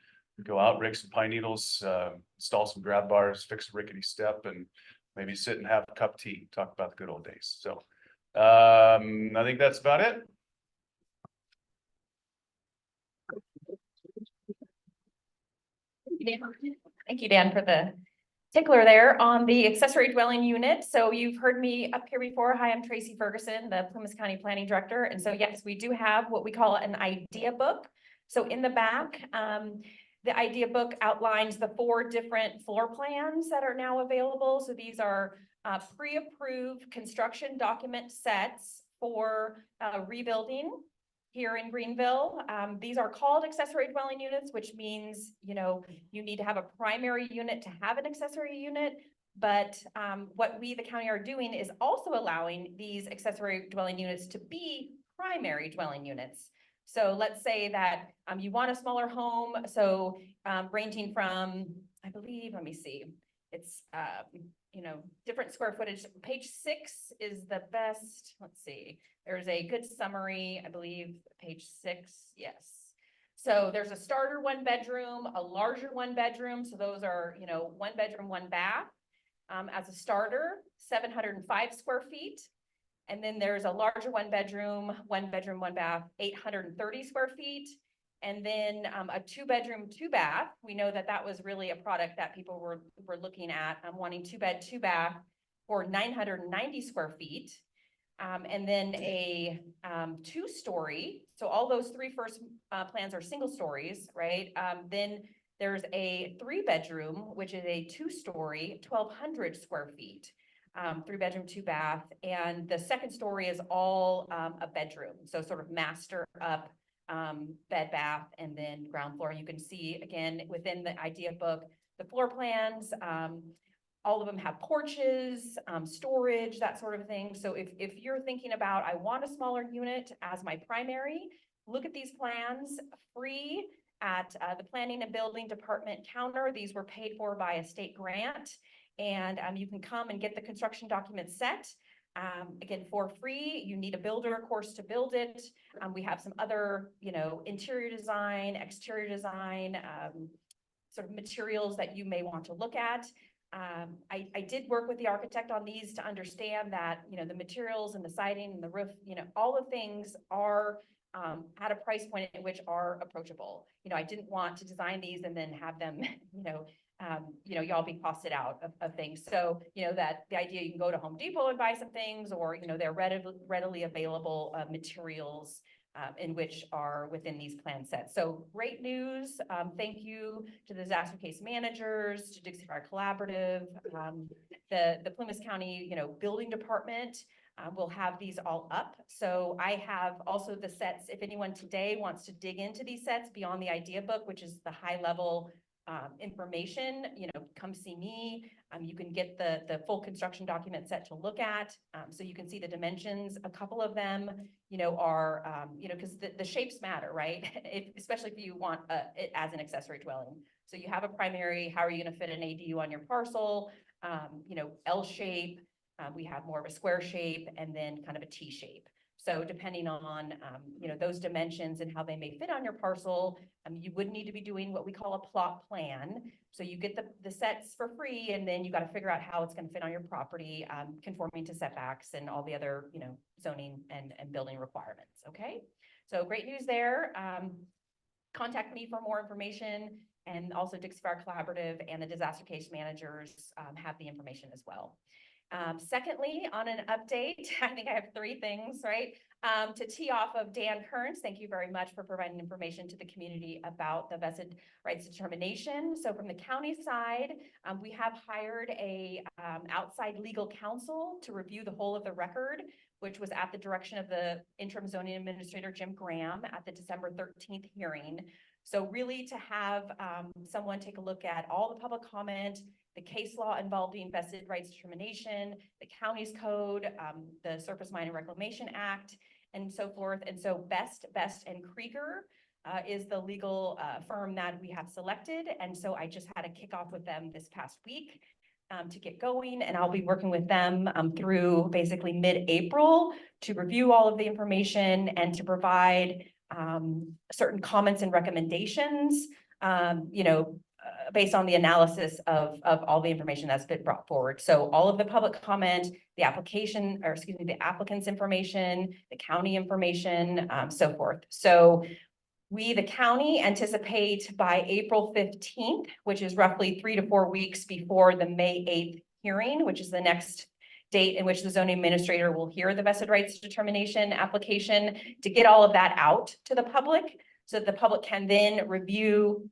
go out, rake some pine needles, install some grab bars, fix a rickety step, and maybe sit and have a cup of tea, talk about the good old days. So I think that's about it. Thank you, Dan, for the tickler there on the accessory dwelling unit. So you've heard me up here before. Hi, I'm Tracy Ferguson, the Plymouth County Planning Director. And so yes, we do have what we call an idea book. So in the back, the idea book outlines the 4 different floor plans that are now available. So these are pre-approved construction document sets for rebuilding here in Greenville. These are called accessory dwelling units, which means, you need to have a primary unit to have an accessory unit. But what we, the county, are doing is also allowing these accessory dwelling units to be primary dwelling units. So let's say that you want a smaller home. So ranging from, I believe, let me see, it's, different square footage. Page 6 is the best. Let's see. There's a good summary, I believe, page 6. Yes. So there's a starter 1 bedroom, a larger 1 bedroom. So those are, 1 bedroom, 1 bath. As a starter, 705 square feet. And then there's a larger 1 bedroom, 1 bath, 830 square feet. And then a 2 bedroom, 2 bath. We know that that was really a product that people were looking at, wanting 2 bed, 2 bath for 990 square feet. And then a 2-story. So all those 3 first plans are single stories, right? Then there's a 3 bedroom, which is a 2-story, 1,200 square feet. 3 bedroom, 2 bath. And the 2nd story is all a bedroom. So sort of master up bed, bath, and then ground floor. You can see again within the idea book, the floor plans, all of them have porches, storage, that sort of thing. So if you're thinking about, I want a smaller unit as my primary, look at these plans, free at the Planning and Building Department counter. These were paid for by a state grant, and you can come and get the construction document set. Again, for free. You need a builder, of course, to build it. We have some other, interior design, exterior design, sort of materials that you may want to look at. I did work with the architect on these to understand that, the materials and the siding and the roof, all the things are at a price point at which are approachable. I didn't want to design these and then have them, y'all be costed out of things. So, that the idea you can go to Home Depot and buy some things, or, they're readily available materials in which are within these plan sets. So great news. Thank you to the disaster case managers, to Dixie Fire Collaborative, the Plymouth County, building department. We'll have these all up. So I have also the sets, if anyone today wants to dig into these sets beyond the idea book, which is the high level information, come see me. You can get the full construction document set to look at. So you can see the dimensions. A couple of them, are, because the shapes matter, right? Especially if you want it as an accessory dwelling. So you have a primary, how are you going to fit an ADU on your parcel? L shape. We have more of a square shape, and then kind of a T shape. So depending on, those dimensions and how they may fit on your parcel, you would need to be doing what we call a plot plan. So you get the sets for free, and then you got to figure out how it's going to fit on your property, conforming to setbacks and all the other, zoning and building requirements. Okay. So great news there. Contact me for more information, and also Dixie Fire Collaborative and the disaster case managers have the information as well. Secondly, on an update, I think I have three things, right? To tee off of Dan Kearns, thank you very much for providing information to the community about the vested rights determination. So from the county side, we have hired a outside legal counsel to review the whole of the record, which was at the direction of the interim zoning administrator, Jim Graham, at the December 13th hearing. So really to have someone take a look at all the public comment, the case law involving vested rights determination, the county's code, the Surface Mine and Reclamation Act, and so forth. And so Best and Krieger is the legal firm that we have selected. And so I just had a kickoff with them this past week to get going, and I'll be working with them through basically mid-April to review all of the information and to provide certain comments and recommendations, based on the analysis of all the information that's been brought forward. So all of the public comment, the application, or excuse me, the applicant's information, the county information, so forth. So we, the county, anticipate by April 15th, which is roughly 3 to 4 weeks before the May 8th hearing, which is the next date in which the zoning administrator will hear the vested rights determination application, to get all of that out to the public so that the public can then review,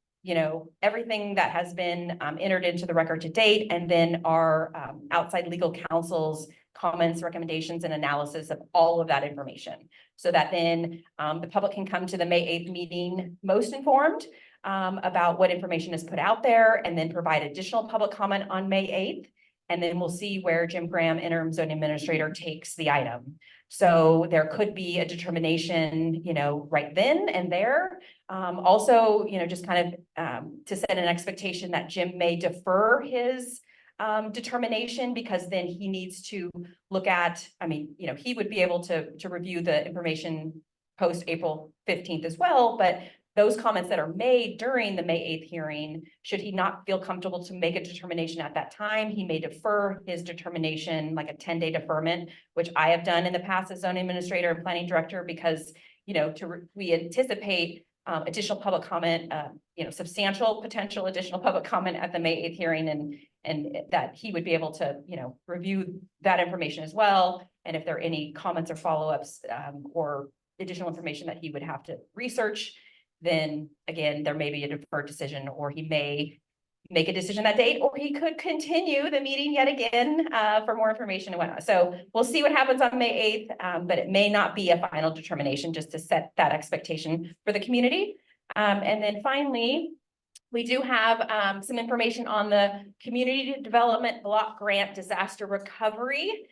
everything that has been entered into the record to date, and then our outside legal counsel's comments, recommendations, and analysis of all of that information, so that then the public can come to the May 8th meeting most informed about what information is put out there, and then provide additional public comment on May 8th. And then we'll see where Jim Graham, interim zoning administrator, takes the item. So there could be a determination, right then and there. Also, just kind of to set an expectation that Jim may defer his determination, because then he needs to look at, he would be able to review the information post April 15th as well, but those comments that are made during the May 8th hearing, should he not feel comfortable to make a determination at that time, he may defer his determination, like a 10-day deferment, which I have done in the past as zoning administrator and planning director, because, we anticipate additional public comment, substantial potential additional public comment at the May 8th hearing, and that he would be able to, review that information as well. And if there are any comments or follow-ups or additional information that he would have to research, then again, there may be a deferred decision, or he may make a decision that date, or he could continue the meeting yet again for more information and whatnot. So we'll see what happens on May 8th, but it may not be a final determination, just to set that expectation for the community. And then finally, we do have some information on the Community Development Block Grant Disaster Recovery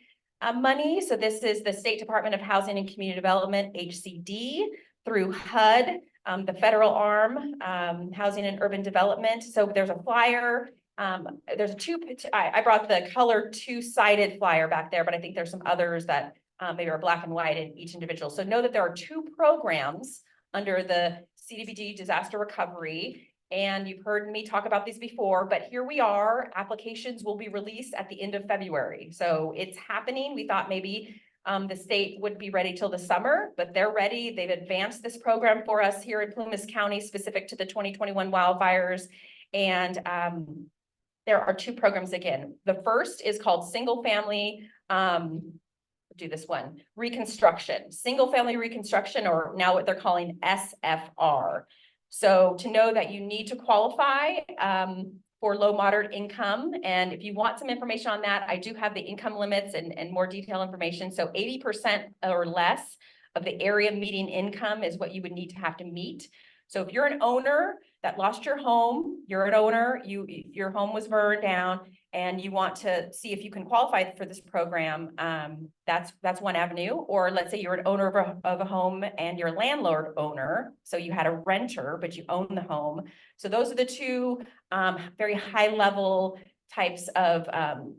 money. So this is the State Department of Housing and Community Development, HCD, through HUD. The federal arm, Housing and Urban Development. So there's a flyer. There's I brought the color two-sided flyer back there, but I think there's some others that maybe are black and white in each individual. So know that there are 2 programs under the CDBG disaster recovery. And you've heard me talk about these before, but here we are. Applications will be released at the end of February. So it's happening. We thought maybe the state would be ready till the summer, but they're ready. They've advanced this program for us here in Plumas County, specific to the 2021 wildfires. And there are 2 programs again. The first is called Single Family, do this one, Reconstruction, Single Family Reconstruction, or now what they're calling SFR. So to know that you need to qualify for low moderate income. And if you want some information on that, I do have the income limits and more detailed information. So 80% or less of the area median income is what you would need to have to meet. So if you're an owner that lost your home, you're an owner, your home was burned down, and you want to see if you can qualify for this program, that's one avenue. Or let's say you're an owner of a home and you're a landlord owner, so you had a renter, but you own the home. So those are the 2 very high level types of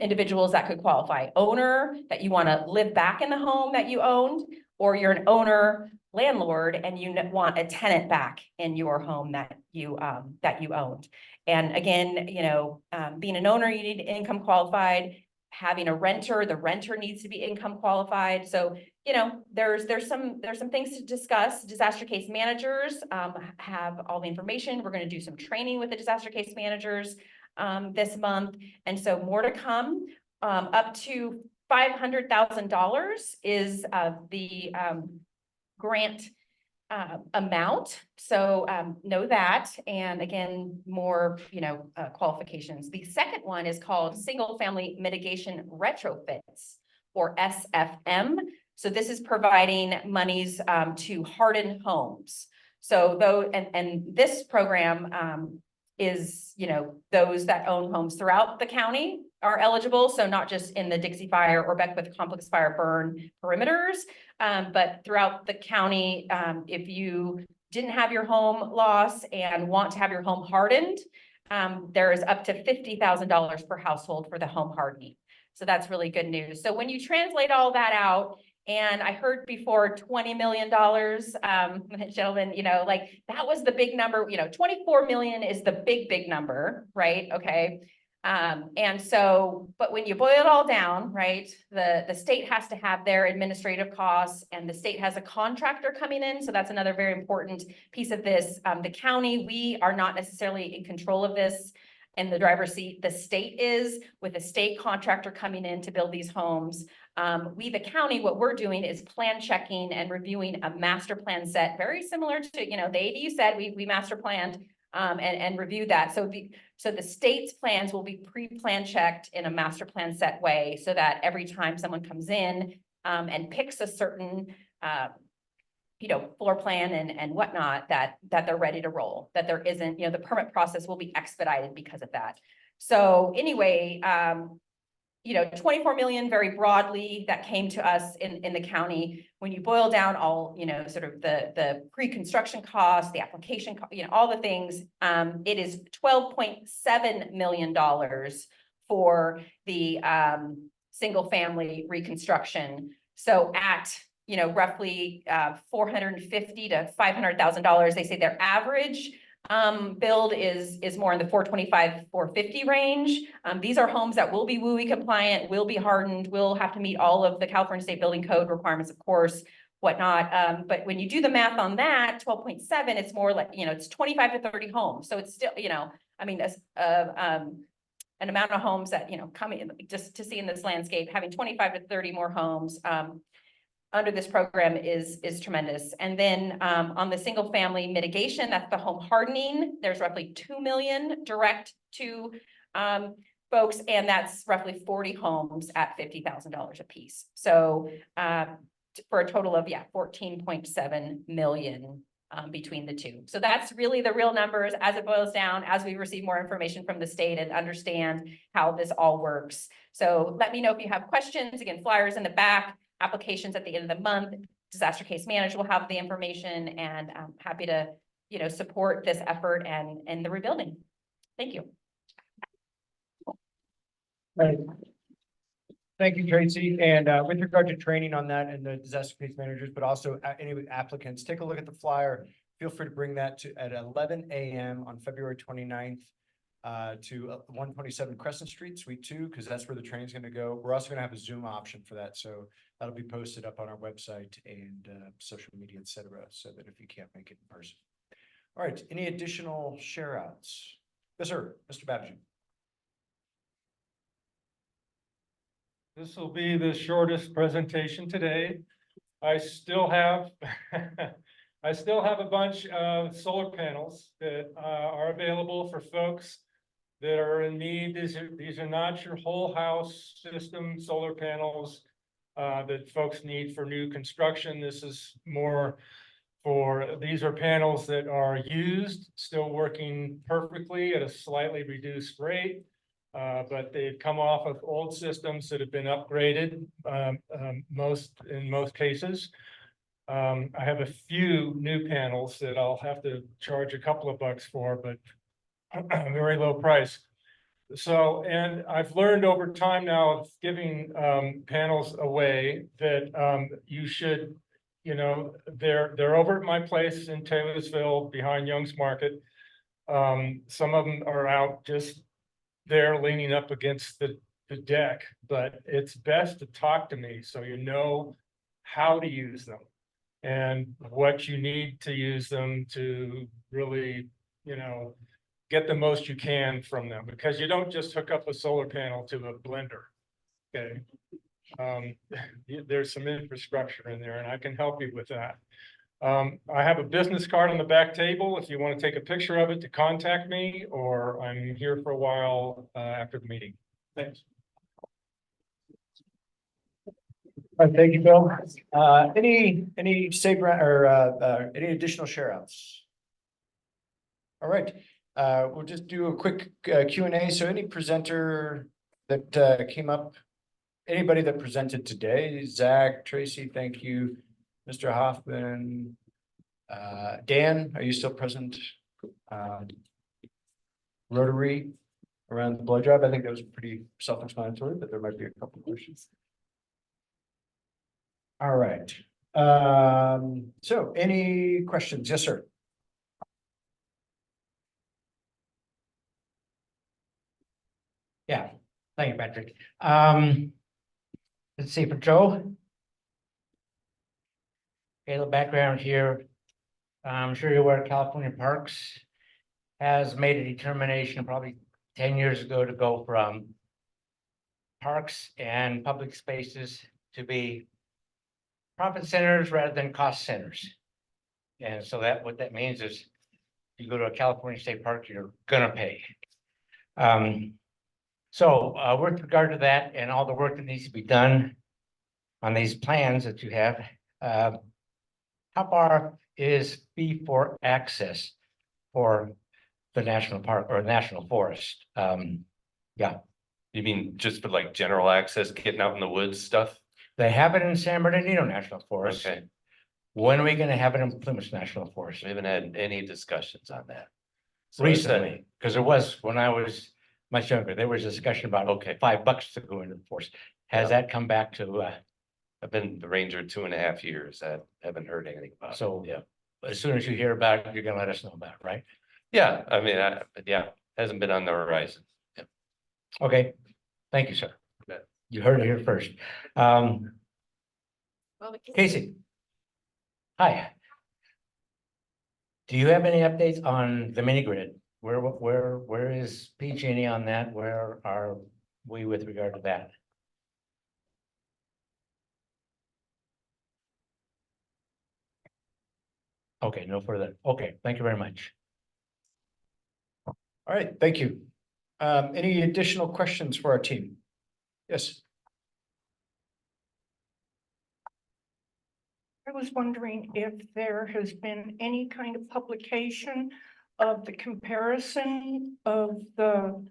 individuals that could qualify. Owner, that you want to live back in the home that you owned, or you're an owner landlord and you want a tenant back in your home that you owned. And again, being an owner, you need income qualified. Having a renter, the renter needs to be income qualified. So, there's some things to discuss. Disaster case managers have all the information. We're going to do some training with the disaster case managers this month. And so more to come. up to $500,000 is the grant amount. So know that. And again, more, qualifications. The second one is called Single Family Mitigation Retrofits, or SFM. So this is providing monies to harden homes. So though, and this program is, those that own homes throughout the county are eligible. So not just in the Dixie Fire or Beckwith Complex Fire burn perimeters, but throughout the county. If you didn't have your home loss and want to have your home hardened, there is up to $50,000 per household for the home hardening. So that's really good news. So when you translate all that out, and I heard before $20 million, gentlemen, like that was the big number, 24 million is the big number, right? Okay. And so, but when you boil it all down, right, the state has to have their administrative costs, and the state has a contractor coming in. So that's another very important piece of this. The county, we are not necessarily in control of this in the driver's seat. The state is, with a state contractor coming in to build these homes. We, the county, what we're doing is plan checking and reviewing a master plan set, very similar to, the ADU said, we master planned and reviewed that. So the state's plans will be pre-plan checked in a master plan set way, so that every time someone comes in and picks a certain floor plan and whatnot, that they're ready to roll, that there isn't, the permit process will be expedited because of that. So anyway, 24 million very broadly that came to us in the county. When you boil down all, sort of the pre-construction costs, the application, all the things, it is $12.7 million for the single family reconstruction. So at, roughly $450,000 to $500,000, they say their average build is more in the 425, 450 range. These are homes that will be WUI compliant, will be hardened, will have to meet all of the California State Building Code requirements, of course, whatnot. But when you do the math on that, 12.7, it's more like, it's 25 to 30 homes. So it's still, an amount of homes that, come in just to see in this landscape, having 25 to 30 more homes under this program is tremendous. And then on the single family mitigation, that's the home hardening, there's roughly 2 million direct to folks, and that's roughly 40 homes at $50,000 a piece. So for a total of 14.7 million between the two. So that's really the real numbers as it boils down, as we receive more information from the state and understand how this all works. So let me know if you have questions. Again, flyers in the back, applications at the end of the month. Disaster case manager will have the information, and I'm happy to, support this effort and the rebuilding. Thank you. Right. Thank you, Tracy. And with regard to training on that and the disaster case managers, but also any applicants, take a look at the flyer. Feel free to bring that at 11 a.m. on February 29th to 127 Crescent Street, Suite 2, because that's where the training's going to go. We're also going to have a Zoom option for that. So that'll be posted up on our website and social media, etc., so that if you can't make it in person. All right, any additional share outs? Yes, sir, Mr. Babaji. This will be the shortest presentation today. I still have a bunch of solar panels that are available for folks that are in need. These are not your whole house system solar panels that folks need for new construction. This is more these are panels that are used, still working perfectly at a slightly reduced rate. But they've come off of old systems that have been upgraded in most cases. I have a few new panels that I'll have to charge a couple of bucks for, but a very low price. So, and I've learned over time now of giving panels away that you should, they're over at my place in Taylorsville behind Young's Market. Some of them are out just there leaning up against the deck, but it's best to talk to me so you know how to use them and what you need to use them to really, get the most you can from them, because you don't just hook up a solar panel to a blender. okay. There's some infrastructure in there and I can help you with that. I have a business card on the back table if you want to take a picture of it to contact me, or I'm here for a while after the meeting. Thanks. All right, thank you, Bill. Any save or any additional share outs? All right, we'll just do a quick Q&A. So any presenter that came up, anybody that presented today, Zach, Tracy, thank you. Mr. Hoffman, Dan, are you still present? Rotary around the blood drive. I think that was pretty self-explanatory, but there might be a couple questions. All right. So any questions? Yes, sir. Yeah, thank you, Patrick. Let's see, for Joe. Okay, the background here. I'm sure you're aware California Parks has made a determination probably 10 years ago to go from parks and public spaces to be profit centers rather than cost centers. And so that what that means is you go to a California state park, you're gonna pay. So with regard to that and all the work that needs to be done on these plans that you have, how far is fee for access for the national park or national forest? Yeah. You mean just for like general access, getting out in the woods stuff? They have it in San Bernardino National Forest. Okay. When are we gonna have it in Plymouth National Forest? We haven't had any discussions on that. So I said- Recently, because there was, when I was much younger, there was a discussion about, okay, $5 to go into the forest. Has that come back to, I've been the ranger 2.5 years. I haven't heard anything about it. So- Yeah. as soon as you hear about it, you're gonna let us know about it, right? Yeah, I mean, yeah, hasn't been on the horizon. Yeah. Okay, thank you, sir. Bet. You heard it here first. Casey. Hi. Do you have any updates on the mini grid? Where is PG&E on that? Where are we with regard to that? Okay, no further. Okay, thank you very much. All right, thank you. Any additional questions for our team? Yes. I was wondering if there has been any kind of publication of the comparison of the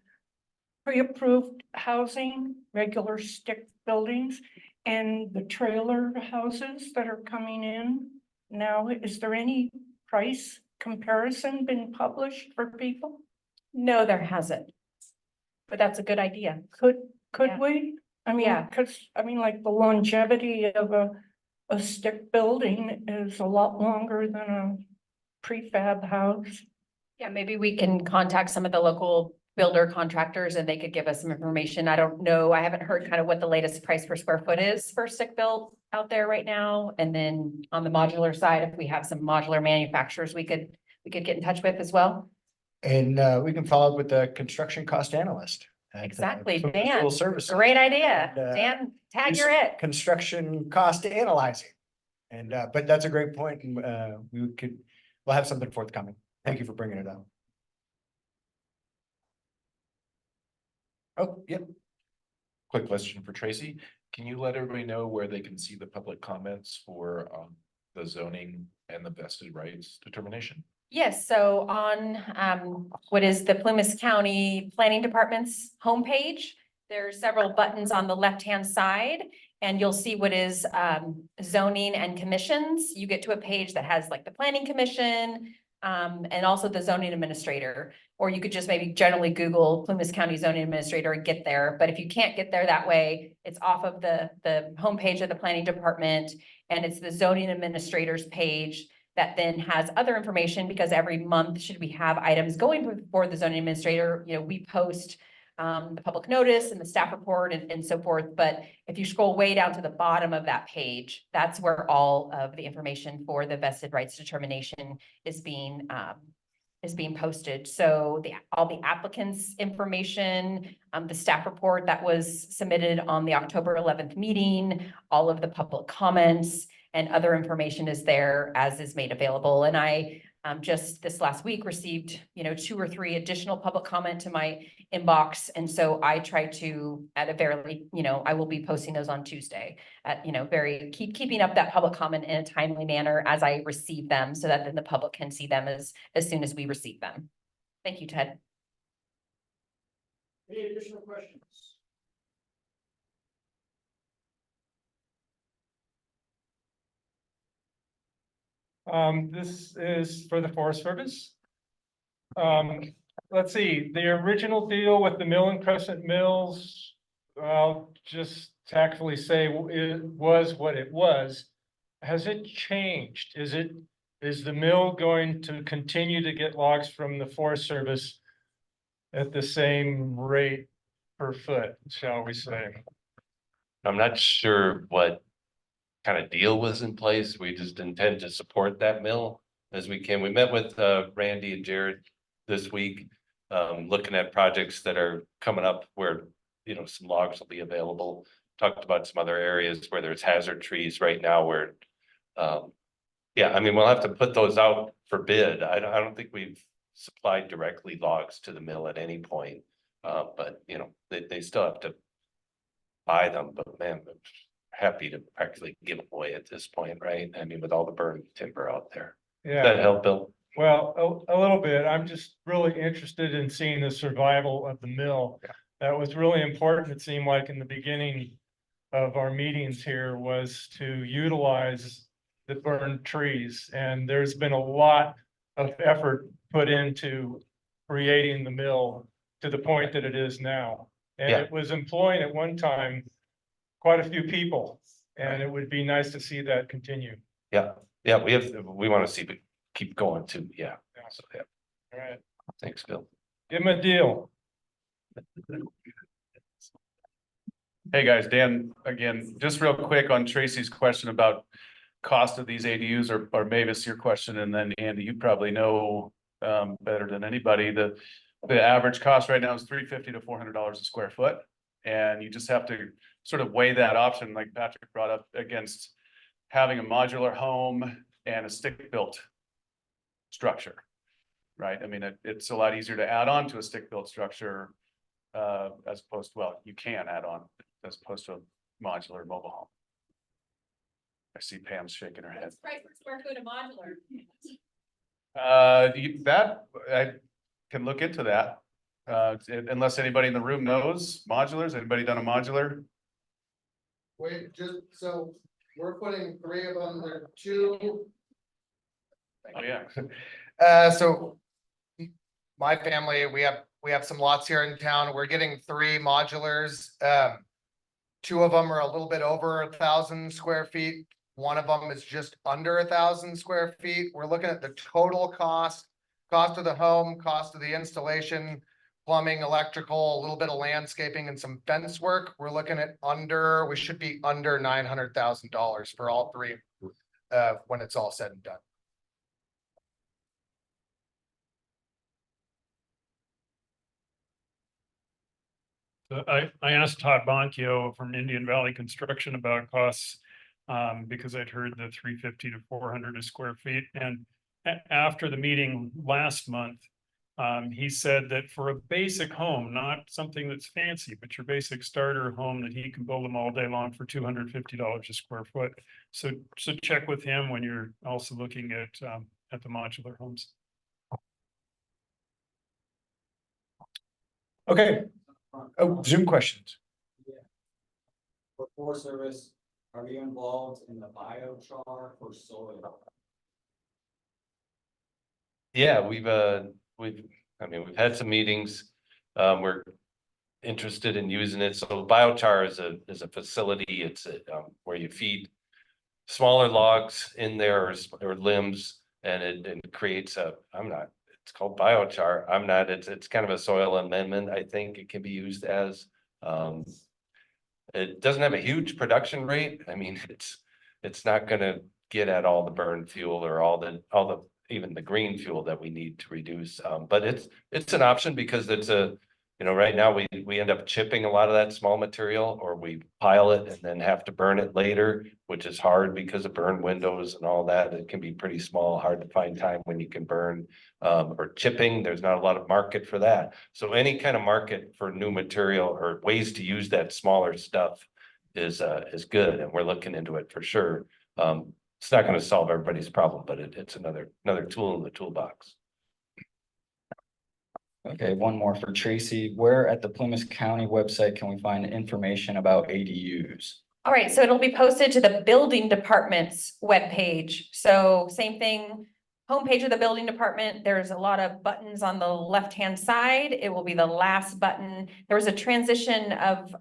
pre-approved housing, regular stick buildings, and the trailer houses that are coming in now. Is there any price comparison been published for people? No, there hasn't. But that's a good idea. Could Yeah. we? I mean, Yeah. because, I mean, like the longevity of a stick building is a lot longer than a prefab house. Yeah, maybe we can contact some of the local builder contractors and they could give us some information. I don't know. I haven't heard kind of what the latest price per square foot is for stick built out there right now. And then on the modular side, if we have some modular manufacturers, we could get in touch with as well. And we can follow up with the construction cost analyst. at, Exactly, Plymouth Dan. Rural Services. Great idea. And, Dan, tag do your it. Construction cost analyzing. And, but that's a great point, and we'll have something forthcoming. Thank you for bringing it up. Oh, yep. Quick question for Tracy. Can you let everybody know where they can see the public comments for the zoning and the vested rights determination? Yes, so on what is the Plymouth County Planning Department's homepage, there's several buttons on the left-hand side. And you'll see what is zoning and commissions. You get to a page that has like the planning commission and also the zoning administrator. Or you could just maybe generally Google Plymouth County zoning administrator and get there. But if you can't get there that way, it's off of the homepage of the planning department. And it's the zoning administrators page that then has other information, because every month should we have items going before the zoning administrator, you know, we post the public notice and the staff report and so forth. But if you scroll way down to the bottom of that page, that's where all of the information for the vested rights determination is being is being posted. So all the applicants' information, the staff report that was submitted on the October 11th meeting, all of the public comments and other information is there as is made available. And I just this last week received, 2 or 3 additional public comment to my inbox. And so I try to at a very, I will be posting those on Tuesday at, keeping up that public comment in a timely manner as I receive them so that then the public can see them as soon as we receive them. Thank you, Ted. Any additional questions? This is for the Forest Service. Let's see, the original deal with the Mill and Crescent Mills, I'll just tactfully say it was what it was. Has it changed? Is the mill going to continue to get logs from the Forest Service at the same rate per foot, shall we say? I'm not sure what kind of deal was in place. We just intend to support that mill as we can. We met with Randy and Jared this week, looking at projects that are coming up where, some logs will be available. Talked about some other areas where there's hazard trees right now where, yeah, I mean, we'll have to put those out for bid. I don't think we've supplied directly logs to the mill at any point. But they still have to buy them, but man, I'm happy to practically give them away at this point, right? I mean, with all the burned timber out there. Yeah. Does that help, Bill? Well, a little bit. I'm just really interested in seeing the survival of the mill. Yeah. That was really important, it seemed like in the beginning of our meetings here, was to utilize the burned trees. And there's been a lot of effort put into creating the mill to the point that it is now. And Yeah. it was employing at one time quite a few people, and it would be nice to see that continue. Yeah, we want to see it keep going too, yeah. So, yeah, All right, thanks, Bill. give them a deal. Hey, guys, Dan, again, just real quick on Tracy's question about cost of these ADUs, or Mavis, your question, and then Andy, you probably know better than anybody, the average cost right now is $350 to $400 a square foot. And you just have to sort of weigh that option, like Patrick brought up, against having a modular home and a stick-built structure, right? I mean, it's a lot easier to add on to a stick-built structure as opposed to, well, you can add on as opposed to a modular mobile home. I see Pam's shaking her head. What's price per square foot of modular? That, I can look into that. Unless anybody in the room knows modulars, anybody done a modular? Wait, just so we're putting 3 of them, there are 2. Oh, yeah. So my family, we have some lots here in town. We're getting 3 modulars. 2 of them are a little bit over 1,000 square feet. 1 of them is just under 1,000 square feet. We're looking at the total cost of the home, cost of the installation, plumbing, electrical, a little bit of landscaping and some fence work. We're looking at we should be under $900,000 for all 3 when it's all said and done. I asked Todd Bonkio from Indian Valley Construction about costs, because I'd heard the $350 to $400 a square feet. And after the meeting last month, he said that for a basic home, not something that's fancy, but your basic starter home, that he can build them all day long for $250 a square foot. So check with him when you're also looking at the modular homes. Okay. Oh, Zoom questions. For Forest Service, are you involved in the biochar for soil? Yeah, we've had some meetings. We're interested in using it. So biochar is a facility. It's where you feed smaller logs in there or limbs, and it creates it's called biochar. It's kind of a soil amendment. I think it can be used as, it doesn't have a huge production rate. I mean, it's not gonna get at all the burn fuel or all the even the green fuel that we need to reduce. But it's an option because it's right now we end up chipping a lot of that small material, or we pile it and then have to burn it later, which is hard because of burn windows and all that. It can be pretty small, hard to find time when you can burn. Or chipping, there's not a lot of market for that. So any kind of market for new material or ways to use that smaller stuff is good, and we're looking into it for sure. It's not going to solve everybody's problem, but it's another tool in the toolbox. Okay, one more for Tracy. Where at the Plymouth County website can we find information about ADUs? All right, so it'll be posted to the building department's webpage. So same thing, homepage of the building department, there's a lot of buttons on the left-hand side. It will be the last button. There was a transition of,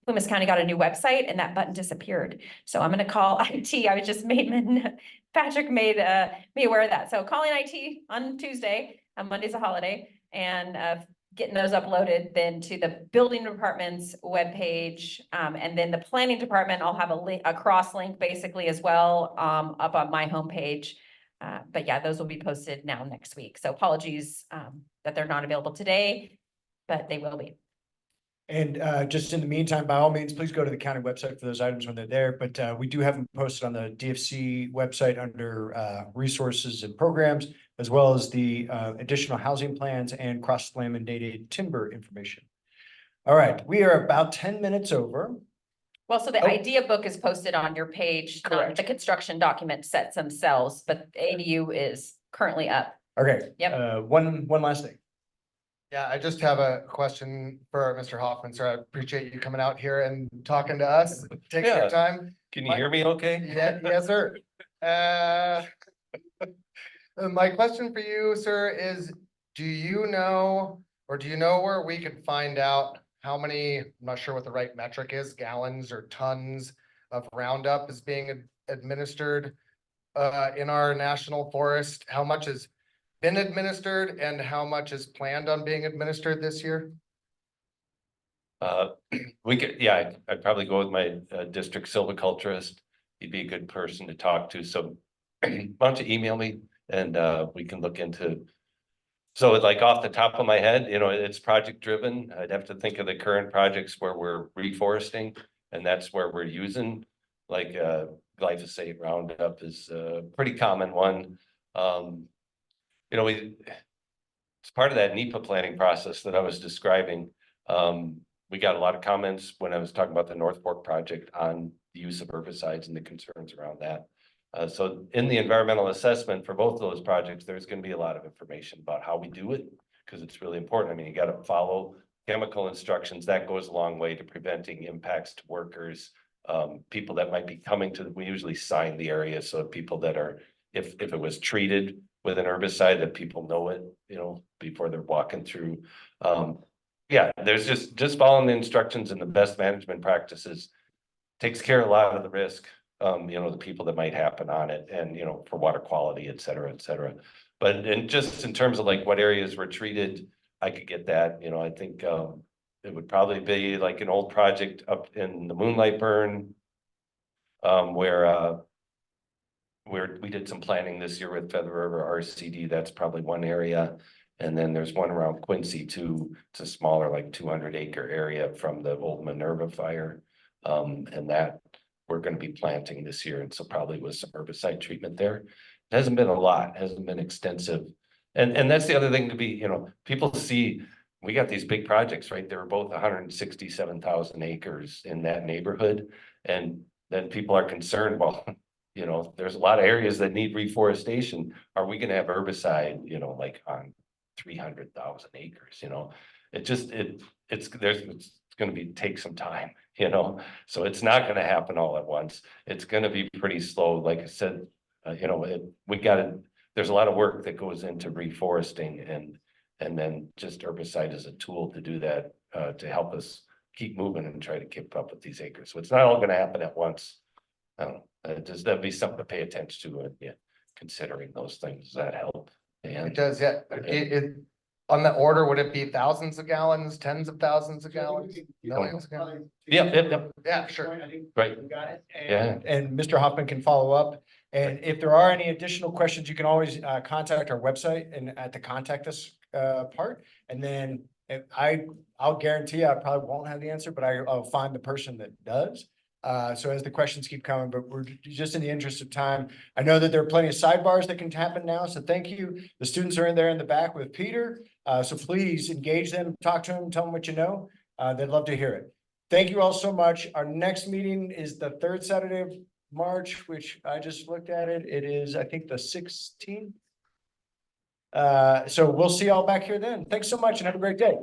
Plymouth County got a new website and that button disappeared. So I'm gonna call IT. I was just Patrick made me aware of that. So calling IT on Tuesday, Monday's a holiday, and getting those uploaded then to the building department's webpage. And then the planning department, I'll have a cross link basically as well, up on my homepage. But yeah, those will be posted now next week. So apologies that they're not available today, but they will be. And just in the meantime, by all means, please go to the county website for those items when they're there. But we do have them posted on the DFC website under resources and programs, as well as the additional housing plans and cross-laminated timber information. All right, we are about 10 minutes over. Well, so the idea book is posted on your page, the construction document sets themselves, but the ADU is currently up. Okay. Yep. One last thing. Yeah, I just have a question for Mr. Hoffman, sir. I appreciate you coming out here and talking to us, taking your time. Can you hear me okay? Yeah, yes, sir. My question for you, sir, is do you know where we could find out how many, I'm not sure what the right metric is, gallons or tons of Roundup is being administered in our national forest? How much has been administered and how much is planned on being administered this year? I'd probably go with my district silviculturist. He'd be a good person to talk to. So why don't you email me and we can look into. So like off the top of my head, it's project driven. I'd have to think of the current projects where we're reforesting, and that's where we're using like glyphosate. Roundup is a pretty common one. It's part of that NEPA planning process that I was describing. We got a lot of comments when I was talking about the North Fork project on the use of herbicides and the concerns around that. So in the environmental assessment for both of those projects, there's going to be a lot of information about how we do it, because it's really important. I mean, you got to follow chemical instructions. That goes a long way to preventing impacts to workers, people that might be coming to, we usually sign the area. So people that are, if it was treated with an herbicide, that people know it, before they're walking through. There's just following the instructions and the best management practices takes care of a lot of the risk, the people that might happen on it, and, for water quality, et cetera, et cetera. But just in terms of like what areas were treated, I could get that, I think, it would probably be like an old project up in the Moonlight Burn, where we did some planning this year with Feather River RCD. That's probably one area. And then there's one around Quincy too. It's a smaller, like 200-acre area from the old Minerva fire. And that we're going to be planting this year. And so probably with some herbicide treatment there. It hasn't been a lot, hasn't been extensive. And that's the other thing to be, people see, we got these big projects, right? They were both 167,000 acres in that neighborhood. And then people are concerned, well, there's a lot of areas that need reforestation. Are we going to have herbicide, like on 300,000 acres? It's going to take some time, so it's not going to happen all at once. It's going to be pretty slow. Like I said, there's a lot of work that goes into reforesting, and then just herbicide is a tool to do that, to help us keep moving and try to keep up with these acres. So it's not all going to happen at once. That'd be something to pay attention to, considering those things. Does that help? It does, yeah. On the order, would it be thousands of gallons, tens of thousands of gallons, millions of gallons? Yeah, Yeah, sure. Right. And Mr. Hoffman can follow up. And if there are any additional questions, you can always contact our website and at the contact us part. And then if I'll guarantee I probably won't have the answer, but I'll find the person that does. So as the questions keep coming, but we're just in the interest of time. I know that there are plenty of sidebars that can happen now, so thank you. The students are in there in the back with Peter. So please engage them, talk to them, tell them what you know. They'd love to hear it. Thank you all so much. Our next meeting is the third Saturday of March, which I just looked at it. It is, I think, the 16th. So we'll see y'all back here then. Thanks so much and have a great day.